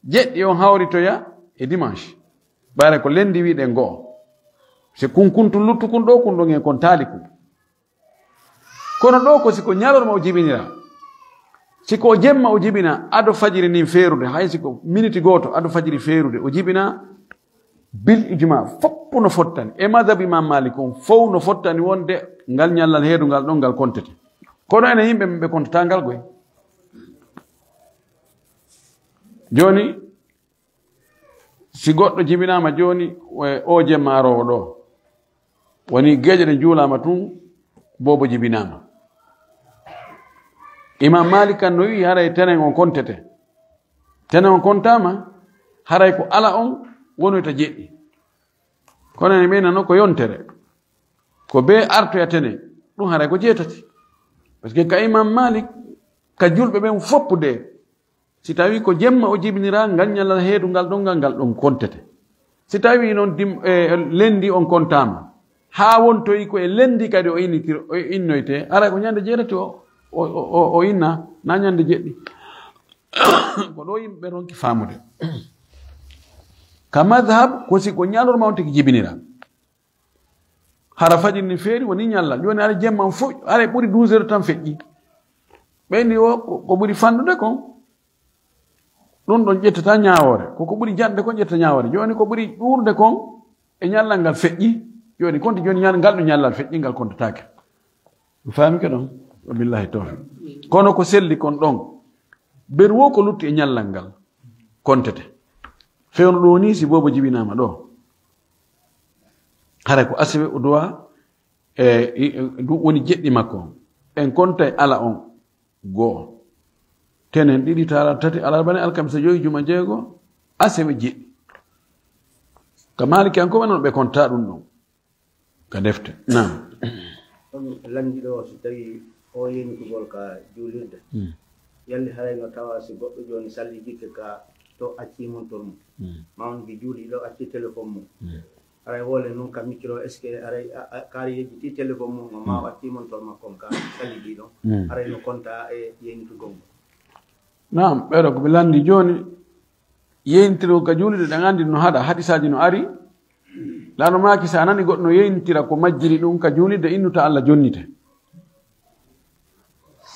jeɗɗi on hawritoya e dimanche ɓayre ko lendi wiɗen goo si kunkuntu luttu kun ɗo kun ɗon e kon taali kun kono ɗo ko siko ñalorma o jibinira siko jemma o jibina ado fajiri nin feerude hay siko minute goto ado fajiri feerude o jibina bil ijma foppu no fottani e madhab imam malik on fof no fottani wonde ngal ñallal heedungal ɗon ngal kontete kono ene yimɓe ɓe kontata ngal goy joni si goɗɗo jibinama joni o jemma arowo ɗo woni geeƴe ɗe juulama tun boobo jibinama imam malik kan no wi haray tenen on kontete tenen on kontama haray ko ala on wonoyta jeɗɗi kono ene ɓeynano ko yontere ko be artoya tenen ɗum haray ko jeetati par ce que ka imam malik ka julɓe ɓen foppude si tawi ko jemma o jibinira ngal ñallal heedungal ɗon ngal ɗon kontete si tawi noon lendi on kontama ha wontoyi ko e lendi kadi o innoyte ara ko ñande jeetati o inna na ñande jeɗɗi ko ɗo yimɓe ronki faamude ka madhab ko si ko ñalorma on tigi jibinira hara fajirni feeri woni ñallal joni ara jemma fof ara ɓuri 12 heures tan feƴƴi ɓeyndi o ko ɓuri fandude kon ɗum ɗon ƴettata ñawore koko ɓuri janɗe kon ƴetta ñawore joni ko ɓuri ɗurde kon e ñallal ngal feƴƴi joni konti joni ngal ɗo ñallal feƴƴi ngal kontatake ɗum faami ke ɗon wabillahi tawfiq kono ko selli kon ɗon ber wo ko lutti e ñallal ngal kontete fewno ɗo ni si boobo jibinama ɗo hara ko asibe o duwa woni jeɗɗi makko en konta e ala on goo tenen ɗiɗi tara tati alarbane alkamisa joyi juma jeego asibe jeɗɗi ka maliki an ko wanon ɓe konta ɗum ɗon ka defte nam landiɗo so tawi o yeñtugol ka juulirde yalli harayno tawa si goɗɗo joni salli jikke ka to acci montor mum mawngi juuli ɗo acci téléphone mum aray wole noon ka micro est ce que aray kaari yejjiti téléphone mum o ma acci montor makko ka salli ɗi ɗon aray no konta e yeñtugol mum nam ɓeɗo koɓe landi joni yeyntiro ka juulide ɗen andi no haɗa hadisaji no ari lano maki sa nani goɗɗo no yeyntira ko majjiri ɗum ka juulide innuta Allah jonnite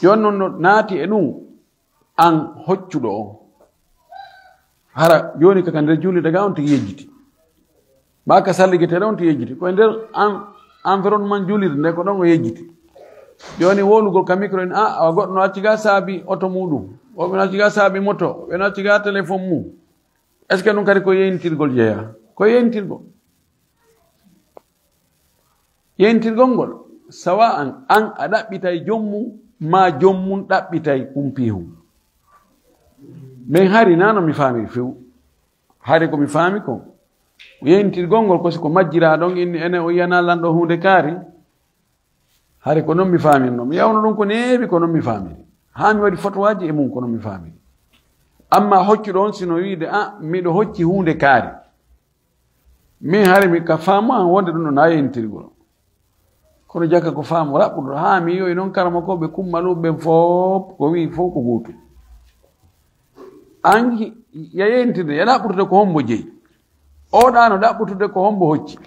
joni noon no naati e ɗum an hoccuɗo o hara joni kaka nder juulide ga on tigi yejjiti maka salligete on tigi yejjiti koye nder environnement juulide nde ko ɗon o yejjiti joni wolugol ka micro en awa goɗɗo no acci ga saabi auto muɗum oɓe no acci ga saabi moto ɓe no acci ga téléphone mum est ce que ɗum kadi ko yeyntirgol jeeya ko yeyntirgol yeyntirgol ngol sawa an a ɗaɓɓitay jommum ma jommum ɗaɓɓitay humpihum min hari nano mi faamiri few hari komi faami ko yeyntirgol ngol kosi ko majjira ɗon inni ene o yiyana lanɗo hunde kaari hari ko noon mi faamirno mi yawno ɗum ko neewi ko noon mi faamiri ha mi waɗi fotowaji e mum ko noon mi faamiri amma hoccuɗo on sino wiide miɗo hocci hunde kaari min hari mi ka faamu an wonde ɗum ɗo na yeyntirgol kono jakka ko faamu raɓɓuɗo ha mi yoyi noon karama ko ɓe kummaluɓe fof ko wi fof ko guutu an ya yeyntirde ya ɗaɓɓutude ko hombo jeeyi oɗa no ɗaɓɓutude ko hombo hocci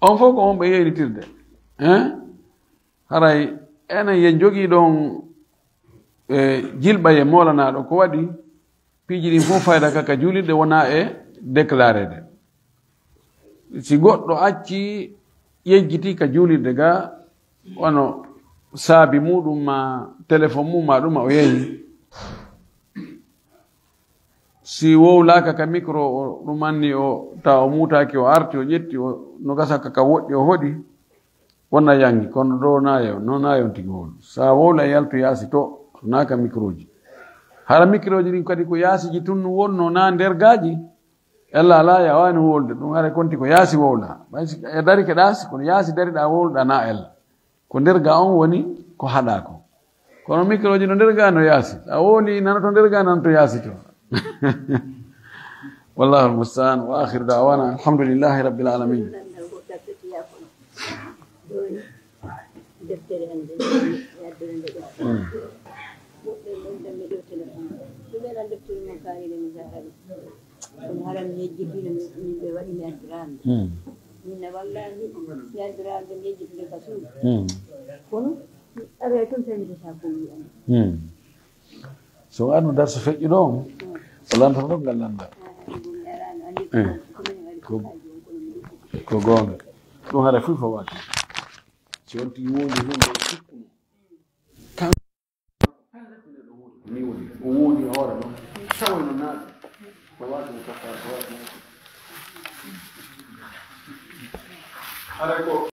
on fof ko hombo yeynitirde haray enen yen jogii ɗon jilɓa ye molanaɗo ko waɗi piiji ɗin fof fayda kaka juulirde wona e déclarede si goɗɗo acci yejjiti ka juulirde ga wono saabi muɗum ma téléphone mum ma ɗuma o yeehi si wowlaka ka micro o ɗum anni o tawa o mutaki o arti o ƴetti o no gasa kaka woɗɗi o hoɗi wonna yangi kono ɗo nayo no nayon tigi wolu sa wowla yalto yaasi to naka micro ji hara micro ji ɗin kadi ko yaasiji tun wonno na nder gaaji ella ala ya wani wolde ɗum hara konti ko yaasi wowla e dari ke ɗaasi kono yaasi dariɗa wowluɗa na ella ko nder ga on woni ko haɗa ko kono micro ji no nder ga no yaasi a wowli nana to nder ga nan to yaasi to wallahu almustaan wa akhiru da'wana alhamdulillahi rabbil alamin haram yejjitino min ɓe waɗi yaltirande minne wallahi yaltirande yejjitinde ka suuɗi kono awe toon tamidata ko wiyani so anno darso feƴƴi ɗo o lantoto ɗo ngal landa ko goonga ɗum hara fii fo watta si on tigi wondi hunde sikkuno kan ni woni o wondi hoore ɗon tawoyno naaɗe ko waati mo kafara ko waati mo hara ko